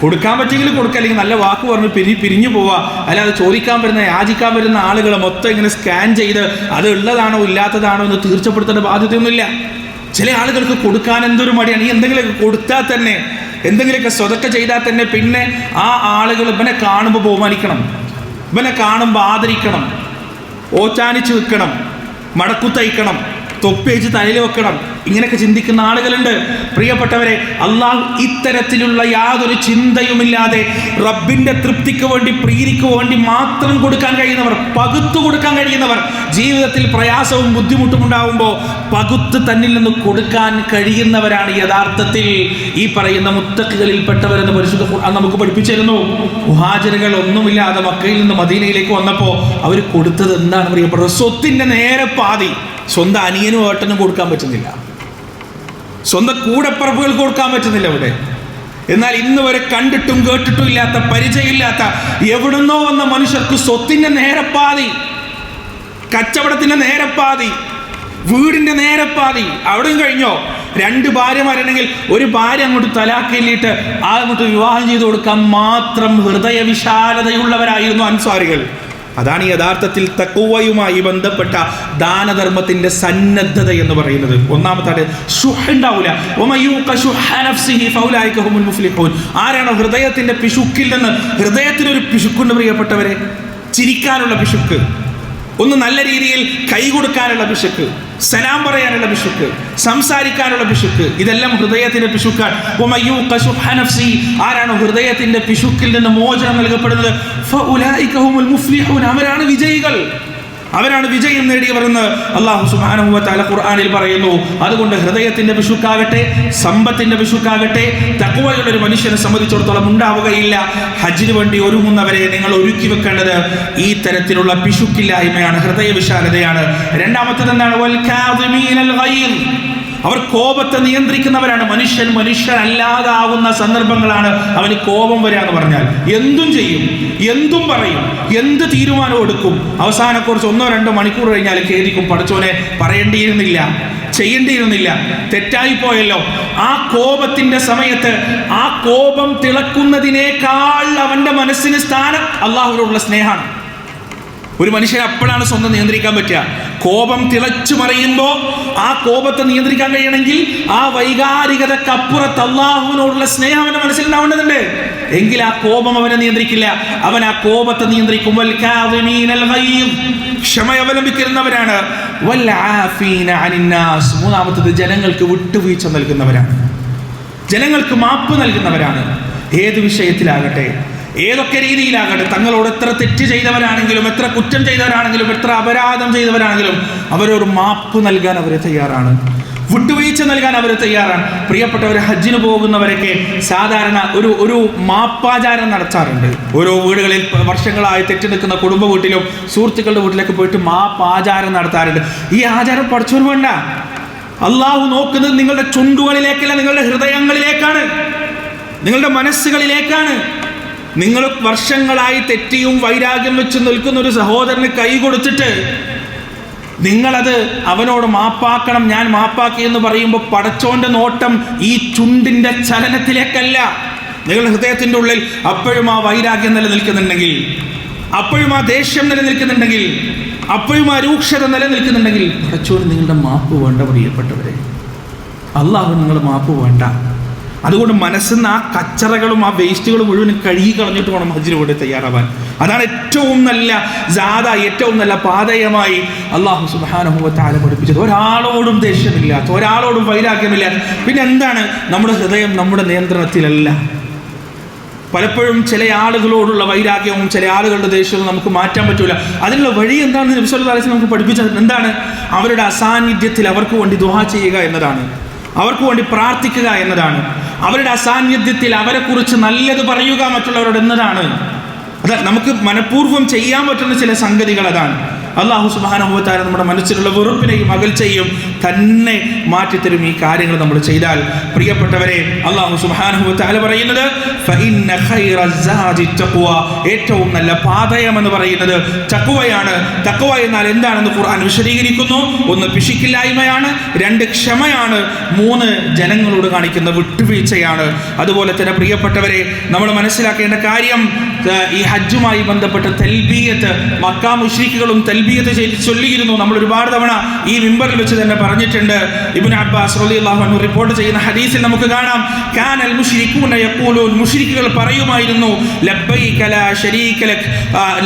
കൊടുക്കാൻ പറ്റെങ്കിൽ കൊടുക്കുക, അല്ലെങ്കിൽ നല്ല വാക്ക് പറഞ്ഞ് പിരിഞ്ഞു പോവുക. അല്ലാതെ ചോദിക്കാൻ വരുന്ന, യാചിക്കാൻ വരുന്ന ആളുകളെ മൊത്തം ഇങ്ങനെ സ്കാൻ ചെയ്ത് അത് ഉള്ളതാണോ ഇല്ലാത്തതാണോ എന്ന് തീർച്ചപ്പെടുത്തേണ്ട ബാധ്യതയൊന്നുമില്ല. ചില ആളുകൾക്ക് കൊടുക്കാൻ എന്തൊരു മടിയാണ്. ഈ എന്തെങ്കിലുമൊക്കെ കൊടുത്താൽ തന്നെ, എന്തെങ്കിലുമൊക്കെ സ്വതക്ക ചെയ്താൽ തന്നെ പിന്നെ ആ ആളുകൾ ഇവനെ കാണുമ്പോൾ ബഹുമാനിക്കണം, ഇവനെ കാണുമ്പോൾ ആദരിക്കണം, ഓച്ചാനിച്ച് നിൽക്കണം, മടക്കുത്തയ്ക്കണം, തൊപ്പിയച്ച് തലയിൽ വെക്കണം. ഇങ്ങനെയൊക്കെ ചിന്തിക്കുന്ന ആളുകളുണ്ട്. പ്രിയപ്പെട്ടവരെ, അള്ളാഹു ഇത്തരത്തിലുള്ള യാതൊരു ചിന്തയുമില്ലാതെ റബ്ബിന്റെ തൃപ്തിക്ക് വേണ്ടി, പ്രീതിക്ക് വേണ്ടി മാത്രം കൊടുക്കാൻ കഴിയുന്നവർ, പകുത്തു കൊടുക്കാൻ കഴിയുന്നവർ, ജീവിതത്തിൽ പ്രയാസവും ബുദ്ധിമുട്ടും ഉണ്ടാവുമ്പോൾ പകുത്ത് തന്നിൽ നിന്ന് കൊടുക്കാൻ കഴിയുന്നവരാണ് യഥാർത്ഥത്തിൽ ഈ പറയുന്ന മുത്തഖികളിൽപ്പെട്ടവരെന്ന് പരിശുദ്ധ ഖുർആൻ നമുക്ക് പഠിപ്പിച്ചിരുന്നു. മുഹാജിറുകൾ ഒന്നുമില്ലാതെ മക്കയിൽ നിന്ന് മദീനയിലേക്ക് വന്നപ്പോൾ അവർ കൊടുത്തത് എന്താണ് പ്രിയപ്പെട്ടത്? സ്വത്തിന്റെ നേരെ പാതി സ്വന്തം അനിയനും ഏട്ടനും കൊടുക്കാൻ പറ്റുന്നില്ല, സ്വന്തം കൂടപ്പറപ്പുകൾ കൊടുക്കാൻ പറ്റുന്നില്ല ഇവിടെ. എന്നാൽ ഇന്ന് വരെ കണ്ടിട്ടും കേട്ടിട്ടും ഇല്ലാത്ത, പരിചയമില്ലാത്ത എവിടുന്നോ വന്ന മനുഷ്യർക്ക് സ്വത്തിന്റെ നേരപ്പാതി, കച്ചവടത്തിന്റെ നേരപ്പാതി, വീടിന്റെ നേരപ്പാതി, അവിടെയും കഴിഞ്ഞോ? 2 ഭാര്യമാരുണ്ടെങ്കിൽ ഒരു ഭാര്യ അങ്ങോട്ട് തലാക്കില്ലിട്ട് അങ്ങോട്ട് വിവാഹം ചെയ്തു കൊടുക്കാൻ മാത്രം ഹൃദയവിശാലതയുള്ളവരായിരുന്നു അൻസ്വാരികൾ. അതാണ് യഥാർത്ഥത്തിൽ തഖ്വയുമായി ബന്ധപ്പെട്ട ദാനധർമ്മത്തിന്റെ സന്നദ്ധത എന്ന് പറയുന്നത്. ഒന്നാമത്തെ ശുഹ്ണ്ടാവൂല. ആരാണോ ഹൃദയത്തിന്റെ പിശുക്കിൽ നിന്ന്, ഹൃദയത്തിനൊരു പിശുക്കുണ്ട് പ്രിയപ്പെട്ടവരെ, ചിരിക്കാനുള്ള പിശുക്ക്, ഒന്ന് നല്ല രീതിയിൽ കൈ കൊടുക്കാനുള്ള പിശുക്ക്, സലാം പറയാനുള്ള പിശുക്ക്, സംസാരിക്കാനുള്ള പിശുക്ക്, ഇതെല്ലാം ഹൃദയത്തിന്റെ പിശുക്കാണ്. ആരാണോ ഹൃദയത്തിന്റെ പിശുക്കിൽ നിന്ന് മോചനം നൽകപ്പെടുന്നത്, അവരാണ് വിജയികൾ, അവരാണ് വിജയം നേടിയവരെന്ന് അല്ലാഹു സുബ്ഹാനഹു വ തആല ഖുർആനിൽ പറയുന്നു. അതുകൊണ്ട് ഹൃദയത്തിന്റെ പിശുക്കാകട്ടെ, സമ്പത്തിന്റെ പിശുക്കാകട്ടെ, തഖ്വയുള്ള ഒരു മനുഷ്യനെ സംബന്ധിച്ചിടത്തോളം ഉണ്ടാവുകയില്ല. ഹജ്ജിന് വേണ്ടി ഒരുങ്ങുന്നവരെ നിങ്ങൾ ഒരുക്കി വെക്കേണ്ടത് ഈ തരത്തിലുള്ള പിശുക്കില്ലായ്മയാണ്, ഹൃദയ വിശാലതയാണ്. രണ്ടാമത്തേത് എന്താണ്? വൽ കാദിമീനൽ ഗൈർ. അവർ കോപത്തെ നിയന്ത്രിക്കുന്നവരാണ്. മനുഷ്യനല്ലാതാവുന്ന സന്ദർഭങ്ങളാണ് അവന് കോപം വരിക എന്ന് പറഞ്ഞാൽ എന്തും ചെയ്യും, എന്തും പറയും, എന്ത് തീരുമാനവും എടുക്കും. അവസാനം കുറച്ച് 1-2 മണിക്കൂർ കഴിഞ്ഞാൽ ഖേദിക്കും, പടച്ചോനെ പറയേണ്ടിയിരുന്നില്ല, ചെയ്യേണ്ടിയിരുന്നില്ല, തെറ്റായി പോയല്ലോ. ആ കോപത്തിന്റെ സമയത്ത് ആ കോപം തിളക്കുന്നതിനേക്കാൾ അവന്റെ മനസ്സിന് സ്ഥാനം അള്ളാഹുവിനോടുള്ള സ്നേഹമാണ്. ഒരു മനുഷ്യനെ അപ്പോഴാണ് സ്വന്തം നിയന്ത്രിക്കാൻ പറ്റുക. കോപം തിളച്ചു മറിയുമ്പോൾ ആ കോപത്തെ നിയന്ത്രിക്കാൻ കഴിയണമെങ്കിൽ ആ വൈകാരികതക്കപ്പുറത്ത് അള്ളാഹുവിനോടുള്ള സ്നേഹം അവന്റെ മനസ്സിൽ ഉണ്ടാവേണ്ടതുണ്ട്. എങ്കിൽ ആ കോപം അവനെ നിയന്ത്രിക്കില്ല, അവൻ ആ കോപത്തെ നിയന്ത്രിക്കും. ക്ഷമ അവലംബിക്കുന്നവരാണ്. മൂന്നാമത്തത് ജനങ്ങൾക്ക് വിട്ടുവീഴ്ച നൽകുന്നവരാണ്, ജനങ്ങൾക്ക് മാപ്പ് നൽകുന്നവരാണ്. ഏത് വിഷയത്തിലാകട്ടെ, ഏതൊക്കെ രീതിയിലാകട്ടെ, തങ്ങളോട് എത്ര തെറ്റ് ചെയ്തവരാണെങ്കിലും, എത്ര കുറ്റം ചെയ്തവരാണെങ്കിലും, എത്ര അപരാധം ചെയ്തവരാണെങ്കിലും അവരോട് മാപ്പ് നൽകാൻ അവർ തയ്യാറാണ്, വിട്ടുവീഴ്ച നൽകാൻ അവർ തയ്യാറാണ്. പ്രിയപ്പെട്ടവർ, ഹജ്ജിന് പോകുന്നവരൊക്കെ സാധാരണ ഒരു മാപ്പാചാരം നടത്താറുണ്ട്. ഓരോ വീടുകളിൽ വർഷങ്ങളായി തെറ്റെടുക്കുന്ന കുടുംബ വീട്ടിലും സുഹൃത്തുക്കളുടെ വീട്ടിലൊക്കെ പോയിട്ട് മാപ്പാചാരം നടത്താറുണ്ട്. ഈ ആചാരം പഠിച്ചവർ വേണ്ട. അള്ളാഹു നോക്കുന്നത് നിങ്ങളുടെ ചുണ്ടുകളിലേക്കല്ല, നിങ്ങളുടെ ഹൃദയങ്ങളിലേക്കാണ്, നിങ്ങളുടെ മനസ്സുകളിലേക്കാണ്. നിങ്ങൾ വർഷങ്ങളായി തെറ്റിയും വൈരാഗ്യം വെച്ച് നിൽക്കുന്ന ഒരു സഹോദരന് കൈ കൊടുത്തിട്ട് നിങ്ങളത് അവനോട് മാപ്പാക്കണം, ഞാൻ മാപ്പാക്കി എന്ന് പറയുമ്പോൾ പടച്ചോന്റെ നോട്ടം ഈ ചുണ്ടിന്റെ ചലനത്തിലേക്കല്ല, നിങ്ങളുടെ ഹൃദയത്തിൻ്റെ ഉള്ളിൽ അപ്പോഴും ആ വൈരാഗ്യം നിലനിൽക്കുന്നുണ്ടെങ്കിൽ, അപ്പോഴും ആ ദേഷ്യം നിലനിൽക്കുന്നുണ്ടെങ്കിൽ, അപ്പോഴും ആ രൂക്ഷത നിലനിൽക്കുന്നുണ്ടെങ്കിൽ പടച്ചോന് നിങ്ങളുടെ മാപ്പ് വേണ്ട. പ്രിയപ്പെട്ടവരെ, അള്ളാഹു നിങ്ങൾ മാപ്പ് വേണ്ട. അതുകൊണ്ട് മനസ്സിന്ന് ആ കച്ചറകളും ആ വേസ്റ്റുകളും മുഴുവനും കഴുകി കളഞ്ഞിട്ട് വേണം ഹജ്ജിന് വേണ്ടി തയ്യാറാവാൻ. അതാണ് ഏറ്റവും നല്ല ജാഥ, ഏറ്റവും നല്ല പാതയമായി അള്ളാഹു സുബ്ഹാനഹു വ തആല പഠിപ്പിച്ചത്. ഒരാളോടും ദേഷ്യമില്ലാത്ത, ഒരാളോടും വൈരാഗ്യമില്ലാത്ത. പിന്നെ എന്താണ്? നമ്മുടെ ഹൃദയം നമ്മുടെ നിയന്ത്രണത്തിലല്ല. പലപ്പോഴും ചില ആളുകളോടുള്ള വൈരാഗ്യവും ചില ആളുകളുടെ ദേഷ്യവും നമുക്ക് മാറ്റാൻ പറ്റൂല. അതിനുള്ള വഴി എന്താണെന്ന് നബി സല്ലല്ലാഹു അലൈഹി വസല്ലം നമുക്ക് പഠിപ്പിച്ചത് എന്താണ്? അവരുടെ അസാന്നിധ്യത്തിൽ അവർക്ക് വേണ്ടി ദുആ ചെയ്യുക എന്നതാണ്, അവർക്ക് വേണ്ടി പ്രാർത്ഥിക്കുക എന്നതാണ്, അവരുടെ അസാന്നിധ്യത്തിൽ അവരെക്കുറിച്ച് നല്ലത് പറയുക മറ്റുള്ളവരോട് എന്നതാണ്. അത് നമുക്ക് മനഃപൂർവ്വം ചെയ്യാൻ പറ്റുന്ന ചില സംഗതികൾ അതാണ്. അല്ലാഹു സുബ്ഹാനഹു വ തആല നമ്മുടെ മനസ്സിലുള്ള വെറുപ്പിനെയും അകൽച്ചയും തന്നെ മാറ്റിത്തരും ഈ കാര്യങ്ങൾ നമ്മൾ ചെയ്താൽ. പ്രിയപ്പെട്ടവരെ, അല്ലാഹു സുബ്ഹാനഹു വ തആല പറയുന്നത് ഫഇന്ന ഖൈറസ്സാദി തഖ്വ, ഏറ്റവും നല്ല പാതയം എന്ന് പറയുന്നത് തഖ്വയാണ്. തഖ്വ എന്നാൽ എന്താണെന്ന് ഖുർആൻ വിശദീകരിക്കുന്നു. 1 പിശുക്കില്ലായ്മയാണ്, 2 ക്ഷമയാണ്, 3 ജനങ്ങളോട് കാണിക്കുന്ന വിട്ടുവീഴ്ചയാണ്. അതുപോലെ തന്നെ പ്രിയപ്പെട്ടവരെ, നമ്മൾ മനസ്സിലാക്കേണ്ട കാര്യം, ഈ ഹജ്ജുമായി ബന്ധപ്പെട്ട തൽബിയത്ത്, മക്കാ മുശ്രിക്കുകളും തൽബിയത്ത് ചൊല്ലിയിരുന്നു. നമ്മൾ ഒരുപാട് തവണ ഈ മിമ്പറിൽ വെച്ച് തന്നെ പറഞ്ഞിട്ടുണ്ട്. ഇബ്നു അബ്ബാസ് റളിയല്ലാഹു അൻഹു റിപ്പോർട്ട് ചെയ്യുന്ന ഹദീസിൽ നമുക്ക് കാണാം, കാനൽ മുശ്രികൂന യഖൂലൂൻ, മുശ്രിക്കുകൾ പറയുമായിരുന്നു, ലബ്ബൈക ലാ ശരീക ലക്,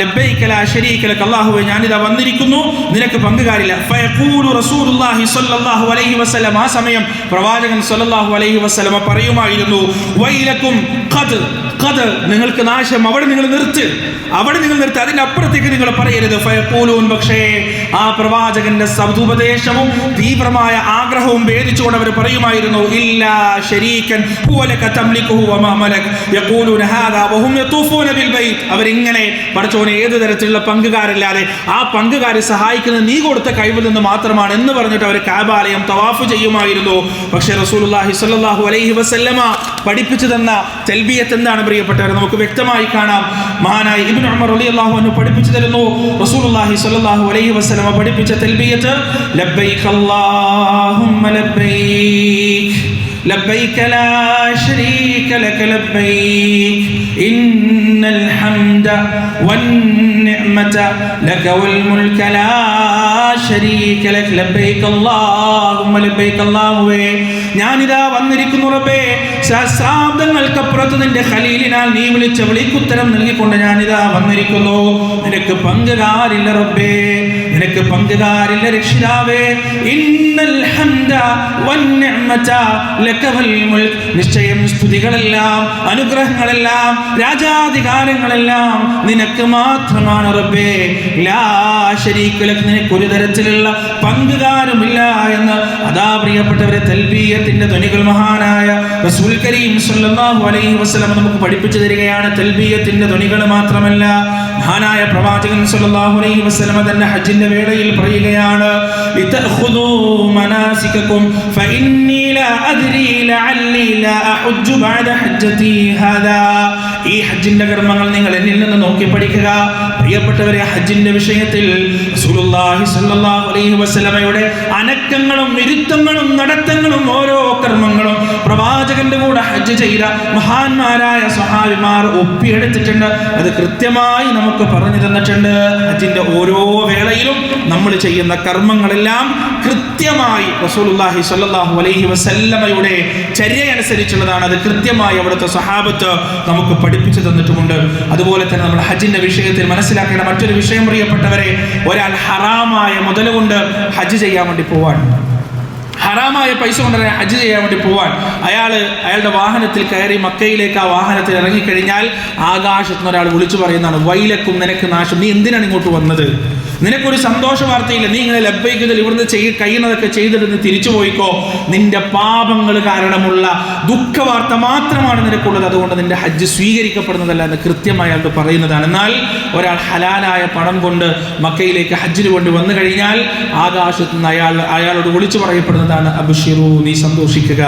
ലബ്ബൈക ലാ ശരീക ലക്, അല്ലാഹുവേ ഞാനിതാ വന്നിരിക്കുന്നു, നിനക്ക് പങ്കുകാരില്ല. ഫയഖൂലു റസൂലുള്ളാഹി സ്വല്ലല്ലാഹു അലൈഹി വസല്ലം, ആ സമയം പ്രവാചകൻ സ്വല്ലല്ലാഹു അലൈഹി വസല്ലം പറയുമായിരുന്നു, വൈലക്കും ഖദ്, ഖദ്, നിങ്ങൾക്ക് നാശം, അവിടെ നിങ്ങൾ നിർത്ത്, അവിടെ നിങ്ങൾ നിർത്ത്, അതിന്റെ അപ്പുറത്തേക്ക് നിങ്ങൾ പറയരുത്. ഫയഖൂലൂൻ, പക്ഷേ ആ പ്രവാചകന്റെ സദുപദേശവും തീവ്രമായ ആഗ്രഹവും ഭേദിച്ചുകൊണ്ട് അവർ പറയുമായിരുന്നു, ഇല്ലാ ശരീകൻ ഹുവ ലക തംലികുഹു വമാ മലക് യഖൂലൂന ഹാദാ വഹും യതൂഫൂന ബിൽ ബൈത്ത്. അവരിങ്ങനെ പടച്ചോനെ ഏത് തരത്തിലുള്ള പങ്കുകാരില്ലാതെ ആ പങ്കുകാരെ സഹായിക്കുന്നത് നീ കൊടുത്ത കഴിവിൽ നിന്ന് മാത്രമാണ് എന്ന് പറഞ്ഞിട്ട് അവർ കഅബാലയം തവാഫ് ചെയ്യുമായിരുന്നു. പക്ഷേ റസൂലുള്ളാഹി സ്വല്ലല്ലാഹു അലൈഹി വസല്ലമ പഠിപ്പിച്ചു തന്ന തൽബിയത്ത് എന്താണ് പ്രിയപ്പെട്ടവരെ? നമുക്ക് വ്യക്തമായി കാണാം. മഹാനായ ഇബ്നു ഉമർ റളിയല്ലാഹു അൻഹു പഠിപ്പിച്ചു തരുന്നു, റസൂലുള്ളാഹി സ്വല്ലല്ലാഹു അലൈഹി വസല്ലമ പഠിപ്പിച്ച തൽബിയത്ത്, ലബ്ബൈക അല്ലാഹുമ്മ ലബ്ബൈക, ലബ്ബൈക ലാ ശരീക ലക ലബ്ബൈക, ഇന്നൽ ഹംദ വന്നിഅമത ലക വൽ മുൽക ലാ ശരീക ലക, ലബ്ബൈക അല്ലാഹുമ്മ ലബ്ബൈക, അല്ലാഹുവേ ഞാനിതാ വന്നിരിക്കുന്നു റബ്ബേ, സഹസ്രാബ്ദങ്ങൾക്കപ്പുറത്ത് നിന്റെ ഖലീലിനാൽ നീ വിളിച്ച വിളിക്കുത്തരം നൽകിക്കൊണ്ട് ഞാനിതാ വന്നിരിക്കുന്നു. നിനക്ക് പങ്കുകാരില്ല റബ്ബേ, നിനക്ക് പങ്കുകാരില്ല രക്ഷിതാവേ. ഇന്നൽ ഹംദ വന്നിഅമത ലക വൽ മുൽക്, നിശ്ചയം സ്തുതികളെല്ലാം അനുഗ്രഹങ്ങളെല്ലാം രാജാധികാരങ്ങളെല്ലാം നിനക്ക് മാത്രമാണ് റബ്ബേ. ലാ ശരീക ലക, നിനക്ക് ഒരു തരത്തിലുള്ള പങ്കുകാരുമില്ല എന്ന്. അതാ പ്രിയപ്പെട്ടവരെ, തൽബിയത്തിന്റെ ധ്വനികൾ മഹാനായ റസൂൽ റസൂൽ കരീം സല്ലല്ലാഹു അലൈഹി വസല്ലം നമുക്ക് പഠിപ്പിച്ചു തരികയാണ്, തൽബിയത്തിന്റെ ധ്വനികൾ മാത്രമല്ല, മഹാനായ പ്രവാചകൻ സല്ലല്ലാഹു അലൈഹി വസല്ലം തന്നെ ഹജ്ജിന്റെ വേളയിൽ പറയുകയാണ്, ലിതഖുദൂ മനാസികകും ഫഇന്നി ലാ അദ്രി ലഅല്ലി ലാ അഹുജ്ജു ബഅദ ഹജ്ജതി ഹാദാ. ഈ ഹജ്ജിന്റെ കർമ്മങ്ങൾ നിങ്ങൾ എന്നിൽ നിന്ന് നോക്കി പഠിക്കുക. പ്രിയപ്പെട്ടവരെ, ഹജ്ജിന്റെ വിഷയത്തിൽ റസൂലുള്ളാഹി സ്വല്ലല്ലാഹു അലൈഹി വസല്ലമയുടെ അനക്കങ്ങളും വിരുദ്ധങ്ങളും നടത്തങ്ങളും ഓരോ കർമ്മങ്ങളും പ്രവാചകന്റെ കൂടെ ഹജ്ജ് ചെയ്ത മഹാന്മാരായ സ്വഹാബിമാർ ഒപ്പിയെടുത്തിട്ടുണ്ട്. അത് കൃത്യമായി നമുക്ക് പറഞ്ഞു തന്നിട്ടുണ്ട്. ഹജ്ജിന്റെ ഓരോ വേളയിലും നമ്മൾ ചെയ്യുന്ന കർമ്മങ്ങളെല്ലാം കൃത്യമായി റസൂലുള്ളാഹി സ്വല്ലല്ലാഹു അലൈഹി വസല്ലമയുടെ ചര്യയനുസരിച്ചുള്ളതാണ്. അത് കൃത്യമായി അവിടുത്തെ സ്വഹാബത്ത് നമുക്ക് പഠിപ്പിച്ചു തന്നിട്ടുമുണ്ട്. അതുപോലെ തന്നെ നമ്മൾ ഹജ്ജിന്റെ വിഷയത്തിൽ മനസ്സിലാക്കേണ്ട മറ്റൊരു വിഷയം, പ്രിയപ്പെട്ടവരെ, ഒരാൾ ഹറാമായ മുതൽ കൊണ്ട് ഹജ്ജ് ചെയ്യാൻ വേണ്ടി പോവാൻ, ഹറാമായ പൈസ കൊണ്ട് ഹജ്ജ് ചെയ്യാൻ വേണ്ടി പോവാൻ അയാളുടെ വാഹനത്തിൽ കയറി മക്കയിലേക്ക് ആ വാഹനത്തിൽ ഇറങ്ങിക്കഴിഞ്ഞാൽ ആകാശത്ത് നിന്ന് ഒരാൾ വിളിച്ചു പറയുന്നതാണ്, വൈലക്കും നിനക്ക് നാശം, നീ എന്തിനാണ് ഇങ്ങോട്ട് വന്നത്? നിനക്കൊരു സന്തോഷ വാർത്തയില്ല, നീ ഇങ്ങനെ ലബ്ബൈക്കതിൽ ഇവിടുന്ന് കഴിയുന്നതൊക്കെ ചെയ്തിട്ട് നീ തിരിച്ചു പോയിക്കോ, നിന്റെ പാപങ്ങൾ കാരണമുള്ള ദുഃഖവാർത്ത മാത്രമാണ് നിനക്കുള്ളത്, അതുകൊണ്ട് നിന്റെ ഹജ്ജ് സ്വീകരിക്കപ്പെടുന്നതല്ല എന്ന് കൃത്യമായി അയാൾക്ക് പറയുന്നതാണ്. എന്നാൽ ഒരാൾ ഹലാലായ പണം കൊണ്ട് മക്കയിലേക്ക് ഹജ്ജിന് കൊണ്ട് വന്നു കഴിഞ്ഞാൽ ആകാശത്ത് നിന്ന് അയാളോട് വിളിച്ചു പറയപ്പെടുന്നതാണ്, അബ്ശിറൂ, നീ സന്തോഷിക്കുക,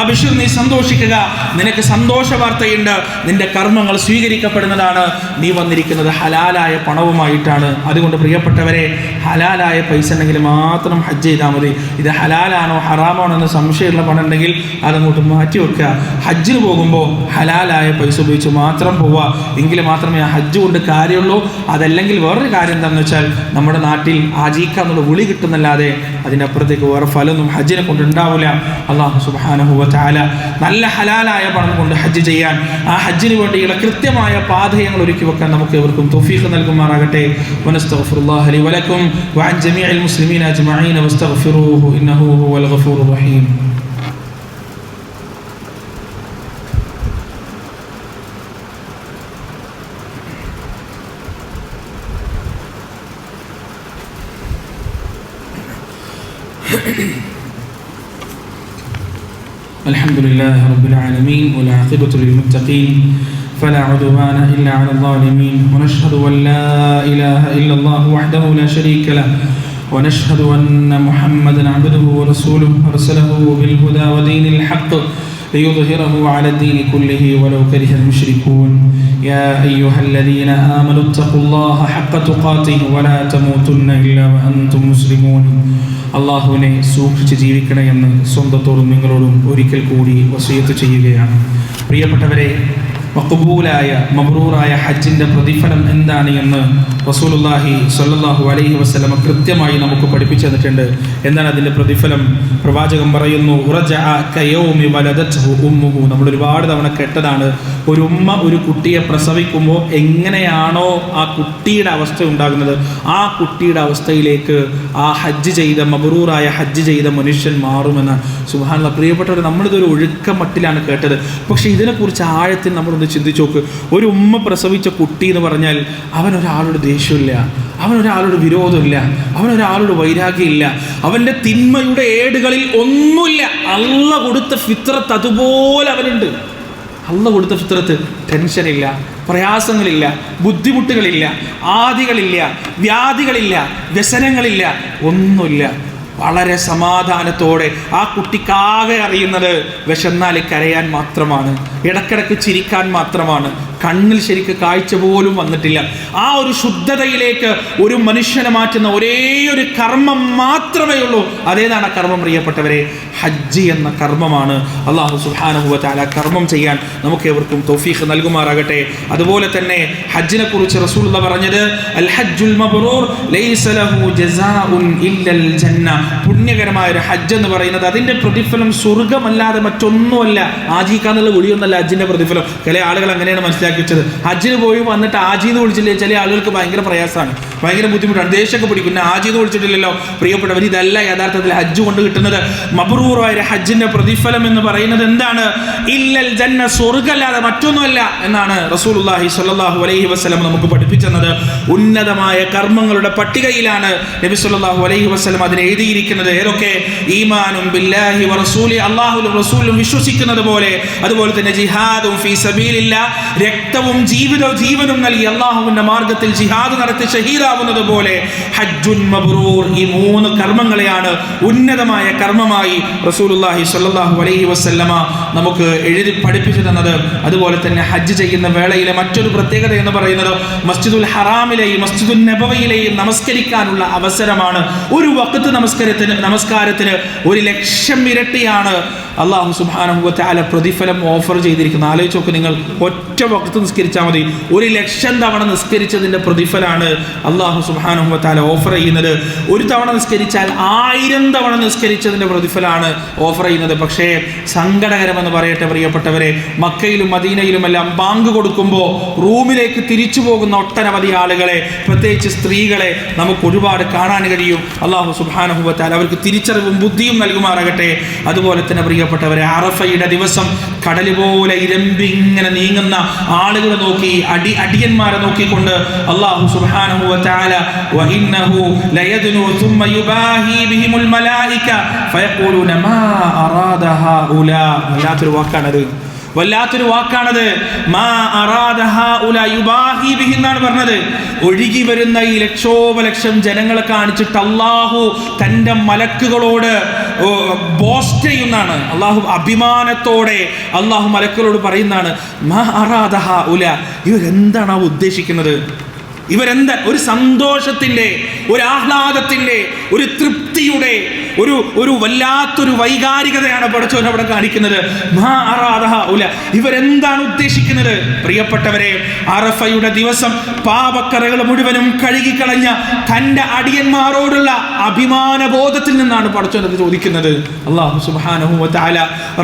അബ്ശിർ, നീ സന്തോഷിക്കുക, നിനക്ക് സന്തോഷ വാർത്തയുണ്ട്, നിന്റെ കർമ്മങ്ങൾ സ്വീകരിക്കപ്പെടുന്നതാണ്, നീ വന്നിരിക്കുന്നത് ഹലാലായ പണവുമായിട്ടാണ്. അതുകൊണ്ട് പ്രിയപ്പെട്ടവരെ, ഹലാലായ പൈസ ഉണ്ടെങ്കിൽ മാത്രം ഹജ്ജ് ചെയ്താൽ മതി. ഇത് ഹലാലാണോ ഹറാമാണോ എന്ന് സംശയമുള്ള പണം ഉണ്ടെങ്കിൽ അതങ്ങോട്ട് മാറ്റി വെക്കുക. ഹജ്ജിന് പോകുമ്പോൾ ഹലാലായ പൈസ ഉപയോഗിച്ച് മാത്രം പോവുക, എങ്കിൽ മാത്രമേ ആ ഹജ്ജ് കൊണ്ട് കാര്യമുള്ളൂ. അതല്ലെങ്കിൽ വേറൊരു കാര്യം എന്താണെന്ന് വെച്ചാൽ, നമ്മുടെ നാട്ടിൽ ആജീക്ക എന്നുള്ള വിളി കിട്ടുന്നല്ലാതെ അതിൻ്റെ അപ്പുറത്തേക്ക് വേറെ ഫലമൊന്നും ഹജ്ജിനെ കൊണ്ട് ഉണ്ടാവില്ല. അല്ലാഹു സുബ്ഹാനഹു വ തആല നല്ല ഹലാലായ പണം കൊണ്ട് ഹജ്ജ് ചെയ്യാൻ, ആ ഹജ്ജിന് വേണ്ടിയുള്ള കൃത്യമായ പാതയങ്ങൾ ഒരുക്കി വെക്കാൻ നമുക്ക് ഇവർക്കും തൗഫീഖ് നൽകുമാറാകട്ടെ. വനസ്തഗ്ഫിറുല്ലാഹ ലി വലക്കും വഅൻ ജമീഇൽ മുസ്ലിമീന അജ്മഈൻ വസ്തഗ്ഫിറൂഹു ഇന്നഹു ഹുവൽ ഗഫൂറുർ റഹീം. الحمد لله رب العالمين والعاقبة للمتقين فلا عدوان إلا على الظالمين ونشهد أن لا إله إلا الله وحده لا شريك له ونشهد أن محمدا عبده ورسوله أرسله بالهدى ودين الحق ليظهره على الدين كله ولو كره المشركون يا أيها الذين آمنوا اتقوا الله حق تقاته ولا تموتن إلا وأنتم مسلمون. അള്ളാഹുവിനെ സൂക്ഷിച്ച് ജീവിക്കണമെന്ന് സ്വന്തത്തോടും നിങ്ങളോടും ഒരിക്കൽ കൂടി വസിയത്ത് ചെയ്യുകയാണ്. പ്രിയപ്പെട്ടവരെ, മഖ്ബൂലായ മബ്റൂറായ ഹജ്ജിൻ്റെ പ്രതിഫലം എന്താണ് എന്ന് റസൂലുള്ളാഹി സ്വല്ലല്ലാഹു അലൈഹി വസല്ലം കൃത്യമായി നമുക്ക് പഠിപ്പിച്ചു തന്നിട്ടുണ്ട്. എന്താണ് അതിൻ്റെ പ്രതിഫലം? പ്രവാചകൻ പറയുന്നു, ഉറജഅ കയൗമി വലദത്ഹു ഉമ്മുഹു. നമ്മൾ ഒരുപാട് തവണ കേട്ടതാണ്. ഒരു ഉമ്മ ഒരു കുട്ടിയെ പ്രസവിക്കുമ്പോൾ എങ്ങനെയാണോ ആ കുട്ടിയുടെ അവസ്ഥ ഉണ്ടാകുന്നത്, ആ കുട്ടിയുടെ അവസ്ഥയിലേക്ക് ആ ഹജ്ജ് ചെയ്ത മബ്റൂറായ ഹജ്ജ് ചെയ്ത മനുഷ്യൻ മാറുമെന്ന്. സുബ്ഹാനല്ലാഹ്, പ്രിയപ്പെട്ടവർ, നമ്മളിതൊരു ഒഴുക്കമട്ടിലാണ് കേട്ടത്. പക്ഷേ ഇതിനെക്കുറിച്ച് ആഴത്തിൽ നമ്മളൊന്ന് ചിന്തിച്ചു നോക്ക്. ഒരു ഉമ്മ പ്രസവിച്ച കുട്ടി എന്ന് പറഞ്ഞാൽ അവനൊരാളോട് ദേഷ്യമില്ല, അവനൊരാളോട് വിരോധമില്ല, അവനൊരാളോട് വൈരാഗ്യമില്ല, അവൻ്റെ തിന്മയുടെ ഏടുകളിൽ ഒന്നുമില്ല. അള്ള കൊടുത്ത ഫിത്രത്ത് അതുപോലെ അവനുണ്ട്. അള്ള കൊടുത്ത ഫിത്രത്ത്, ടെൻഷനില്ല, പ്രയാസങ്ങളില്ല, ബുദ്ധിമുട്ടുകളില്ല, ആദികളില്ല, വ്യാധികളില്ല, വ്യസനങ്ങളില്ല, ഒന്നുമില്ല. വളരെ സമാധാനത്തോടെ ആ കുട്ടിക്കാകെ അറിയുന്നത് വിശന്നാൽ കരയാൻ മാത്രമാണ്, ഇടക്കിടക്ക് ചിരിക്കാൻ മാത്രമാണ്, കണ്ണിൽ ശരിക്ക് കാഴ്ച പോലും വന്നിട്ടില്ല. ആ ഒരു ശുദ്ധതയിലേക്ക് ഒരു മനുഷ്യനെ മാറ്റുന്ന ഒരേ ഒരു കർമ്മം മാത്രമേ ഉള്ളൂ. അതേതാണ് ആ കർമ്മം? പ്രിയപ്പെട്ടവരെ, ഹജ്ജ് എന്ന കർമ്മമാണ്. അല്ലാഹു സുബ്ഹാനഹു വ തആല കർമ്മം ചെയ്യാൻ നമുക്ക് ഏവർക്കും തൗഫീഖ് നൽകുമാറാകട്ടെ. അതുപോലെ തന്നെ ഹജ്ജിനെ കുറിച്ച് റസൂലുള്ളാഹി പറഞ്ഞത്, അൽ ഹജ്ജുൽ മബ്റൂർ ലൈസ ലഹു ജസാഉൻ ഇല്ലൽ ജന്ന. പുണ്യകരമായ ഒരു ഹജ്ജ് എന്ന് പറയുന്നത് അതിൻ്റെ പ്രതിഫലം സ്വർഗ്ഗമല്ലാതെ മറ്റൊന്നുമല്ല. ആജീക്കാന്നുള്ള വിളിയൊന്നല്ല ഹജ്ജിൻ്റെ പ്രതിഫലം. ചില ആളുകൾ അങ്ങനെയാണ് മനസ്സിലാക്കി മനസ്സിലാക്കി വെച്ചത്. ഹജ്ജിന് പോയി വന്നിട്ട് ആജീന്ന് വിളിച്ചില്ലേ ചില ആളുകൾക്ക് ഭയങ്കര പ്രയാസമാണ്, ഭയങ്കര ബുദ്ധിമുട്ടാണ്, ദേഷ്യമൊക്കെ പിടിക്കും. പിന്നെ ആജീന്ന് വിളിച്ചിട്ടില്ലല്ലോ. പ്രിയപ്പെട്ടവർ, ഇതല്ല യഥാർത്ഥത്തിൽ ഹജ്ജ് കൊണ്ട് കിട്ടുന്നത്. മബ്റൂറായ ഹജ്ജിന്റെ പ്രതിഫലം എന്ന് പറയുന്നത് എന്താണ്? ഇല്ലൽ ജന്ന, സ്വർഗ്ഗമല്ലാതെ മറ്റൊന്നുമല്ല എന്നാണ് റസൂലുള്ളാഹി സ്വല്ലല്ലാഹു അലൈഹി വസല്ലം നമുക്ക് പഠിപ്പിച്ചത്. ഉന്നതമായ കർമ്മങ്ങളുടെ പട്ടികയിലാണ് നബി സ്വല്ലല്ലാഹു അലൈഹി വസല്ലം അതിനെ എഴുതിയിരിക്കുന്നത്. ഏതൊക്കെ? ഈമാനും ബില്ലാഹി വ റസൂലി, അല്ലാഹുവിലും റസൂലിലും വിശ്വസിക്കുന്നത് പോലെ, അതുപോലെ തന്നെ ജിഹാദും ഫീ സബീലില്ലാ, രക്തവും ജീവനും നൽകി അല്ലാഹുവിന്റെ മാർഗ്ഗത്തിൽ ജിഹാദ് നടത്തി ഷഹീദാവുന്നത് പോലെ, ഹജ്ജുൻ മബ്റൂർ, ഈ 3 കർമ്മങ്ങളെയാണ് ഉന്നതമായ കർമ്മമായി റസൂലുള്ളാഹി സ്വല്ലല്ലാഹു അലൈഹി വസല്ലമ നമുക്ക് എഴുതി പഠിപ്പിച്ചു തന്നത്. അതുപോലെ തന്നെ ഹജ്ജ് ചെയ്യുന്ന വേളയിലെ മറ്റൊരു പ്രത്യേകത എന്ന് പറയുന്നത് മസ്ജിദുൽ ഹറാമിലെയും മസ്ജിദുൻ നബവിയിലെയും നമസ്കരിക്കാനുള്ള അവസരമാണ്. ഒരു വഖ്ത് നമസ്കാരത്തിന് 1,00,000 ഇരട്ടിയാണ് അല്ലാഹു സുബ്ഹാനഹു വ തആല പ്രതിഫലം ഓഫർ ചെയ്തിരിക്കുന്നത്. ആലോചിച്ച് നോക്ക്, നിങ്ങൾ ഒറ്റ വഖ്ത് നിസ്കരിച്ചാൽ മതി, 1,00,000 തവണ നിസ്കരിച്ചതിന്റെ പ്രതിഫലമാണ് അല്ലാഹു സുബ്ഹാനഹു വ തആല ഓഫർ ചെയ്യുന്നത്. ഒരു തവണ നിസ്കരിച്ചാൽ 1000 തവണ നിസ്കരിച്ചതിന്റെ പ്രതിഫലമാണ് ഓഫർ ചെയ്യുന്നത്. പക്ഷേ സങ്കടകരമെന്ന് പറയട്ടെ പ്രിയപ്പെട്ടവരെ, മക്കയിലും മദീനയിലുമെല്ലാം ബാങ്ക് കൊടുക്കുമ്പോൾ റൂമിലേക്ക് തിരിച്ചു പോകുന്ന ഒട്ടനവധി ആളുകളെ, പ്രത്യേകിച്ച് സ്ത്രീകളെ നമുക്ക് ഒരുപാട് കാണാൻ കഴിയും. അല്ലാഹു സുബ്ഹാനഹു വ തആല അവർക്ക് തിരിച്ചറിവും ബുദ്ധിയും നൽകുമാറാകട്ടെ. അതുപോലെ തന്നെ പ്രിയപ്പെട്ടവരെ, അറഫയുടെ ദിവസം കടൽ പോലെ ഇരമ്പി ഇങ്ങനെ നീങ്ങുന്ന ആളുകളെ നോക്കി, അടിയന്മാരെ നോക്കിക്കൊണ്ട് അല്ലാഹു സുബ്ഹാനഹു വ തആല വഇന്നഹു ലയദ്നു ثم يباهي بهم الملائكه فيقولون ما اراد هؤلاء. വല്ലാത്തൊരു വാക്കാണത്. മാ അറാദ ഹൗലാ യുബാഹി ബിഹി എന്നാണ് പറഞ്ഞത്. ഒഴുകി വരുന്ന ഈ ലക്ഷോപലക്ഷം ജനങ്ങളെ കാണിച്ചിട്ട് അല്ലാഹു തൻ്റെ മലക്കുകളോട് ബോസ്റ്റ് ചെയ്യുന്നതാണ്. അല്ലാഹു അഭിമാനത്തോടെ അല്ലാഹു മലക്കുകളോട് പറയുന്നതാണ്, മാ അറാദ ഹൗലാ, ഇവരെന്താണ് ഉദ്ദേശിക്കുന്നത്? ഇവരെന്താ? ഒരു സന്തോഷത്തിൻ്റെ, ഒരു ആഹ്ലാദത്തിൻ്റെ, ഒരു തൃപ്തിയുടെ, ഒരു വല്ലാത്തൊരു വൈകാരികതയാണ് പടച്ചവൻ അവിടെ കാണിക്കുന്നത്. ഇവരെന്താണ് ഉദ്ദേശിക്കുന്നത്? പ്രിയപ്പെട്ടവരെ, അറഫയുടെ ദിവസം പാപക്കറകൾ മുഴുവനും കഴുകിക്കളഞ്ഞ തൻ്റെ അടിയന്മാരോടുള്ള അഭിമാന ബോധത്തിൽ നിന്നാണ് പടച്ചവൻ അത് ചോദിക്കുന്നത്. അല്ലാഹു സുബ്ഹാനഹു വ തആല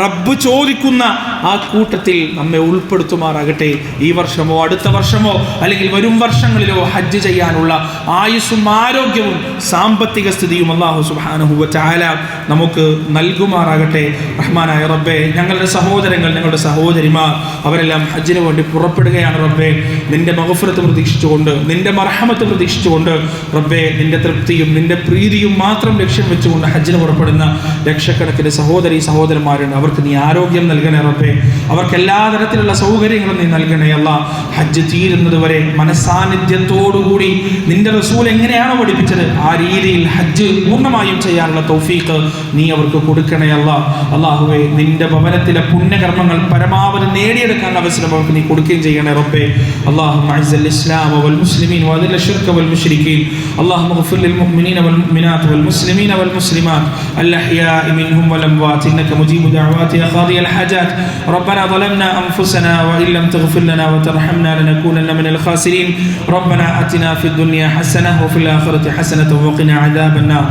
റബ്ബ് ചോദിക്കുന്ന ആ കൂട്ടത്തിൽ നമ്മെ ഉൾപ്പെടുത്തുമാറാകട്ടെ. ഈ വർഷമോ അടുത്ത വർഷമോ അല്ലെങ്കിൽ വരും വർഷങ്ങളിലോ ഹജ്ജ് ചെയ്യാനുള്ള ആയുസ്സും ആരോഗ്യവും സാമ്പത്തിക സ്ഥിതിയും അല്ലാഹു സുബ്ഹാനഹു വ തആല നമുക്ക് നൽകുമാറാകട്ടെ. റഹ്മാനായ റബ്ബേ, ഞങ്ങളുടെ സഹോദരങ്ങൾ, ഞങ്ങളുടെ സഹോദരിമാർ അവരെല്ലാം ഹജ്ജിന് വേണ്ടി പുറപ്പെടുകയാണ് റബ്ബേ. നിന്റെ മഗ്ഫിറത്ത് പ്രതീക്ഷിച്ചുകൊണ്ട്, നിന്റെ മർഹമത്ത് പ്രതീക്ഷിച്ചുകൊണ്ട് റബ്ബേ, നിന്റെ തൃപ്തിയും നിന്റെ പ്രീതിയും മാത്രം ലക്ഷ്യം വെച്ചുകൊണ്ട് ഹജ്ജിന് പുറപ്പെടുന്ന ലക്ഷക്കണക്കിന് സഹോദരന്മാരുണ്ട്. അവർക്ക് നീ ആരോഗ്യം നൽകണേ റബ്ബേ. അവർക്ക് എല്ലാ തരത്തിലുള്ള സൗകര്യങ്ങളും നീ നൽകണേ അല്ലാ. ഹജ്ജ് തീരുന്നത് വരെ മനസാന്നിധ്യത്തോടുകൂടി നിന്റെ റസൂൽ എങ്ങനെയാണോ പഠിപ്പിച്ചത് ആ രീതിയിൽ ഹജ്ജ് പൂർണ്ണമായും ചെയ്യാനുള്ള തൗഫീഖ് നീ അവർക്ക് കൊടുക്കണേ അല്ലാ. അല്ലാഹുവേ, നിന്റെ ഭവനത്തിലെ പുണ്യകർമ്മങ്ങൾ പരമാവധി നേടിയെടുക്കാനുള്ള അവസരം അവർക്ക് നീ കൊടുക്കുകയും ചെയ്യണേ റബ്ബേ. അല്ലാഹുമ്മ അഅ്സിൽ ഇസ്ലാമ വൽ മുസ്ലിമീൻ വഅദിൽ അശ്ശിർക വൽ മുശ്രികീൻ. അല്ലാഹുമ്മ ഗ്ഫിർ ലിൽ മുഅ്മിനീന വൽ മുഅ്മിനാത്ത് വൽ മുസ്ലിമീന വൽ മുസ്ലിമാത്ത് അൽ അഹ്യാഇ മിൻഹും വൽ അംവാത്ത് ഇന്നക മുജീബു ദഅവാതി യാ ഖാദിയൽ ഹാജാത്ത്. റബ്ബനാ ളലംനാ അൻഫുസനാ വഇൻ ലം തഗ്ഫിർ ലനാ വതർഹംനാ ലനകൂനന്ന മിനൽ ഖാസിരീൻ. റബ്ബനാ ആതിനാ ഫിദ് ദുനിയാ ഹസനഹ വഫിൽ ആഖിറതി ഹസനത വഖിനാ അദാബൻ നാർ.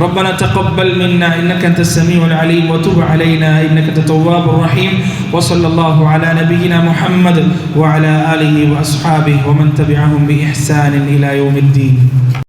ربنا تقبل منا إنك أنت السميع العليم وتب علينا إنك أنت التواب الرحيم. وصلى الله على نبينا محمد وعلى آله وأصحابه ومن تبعهم بإحسان إلى يوم الدين.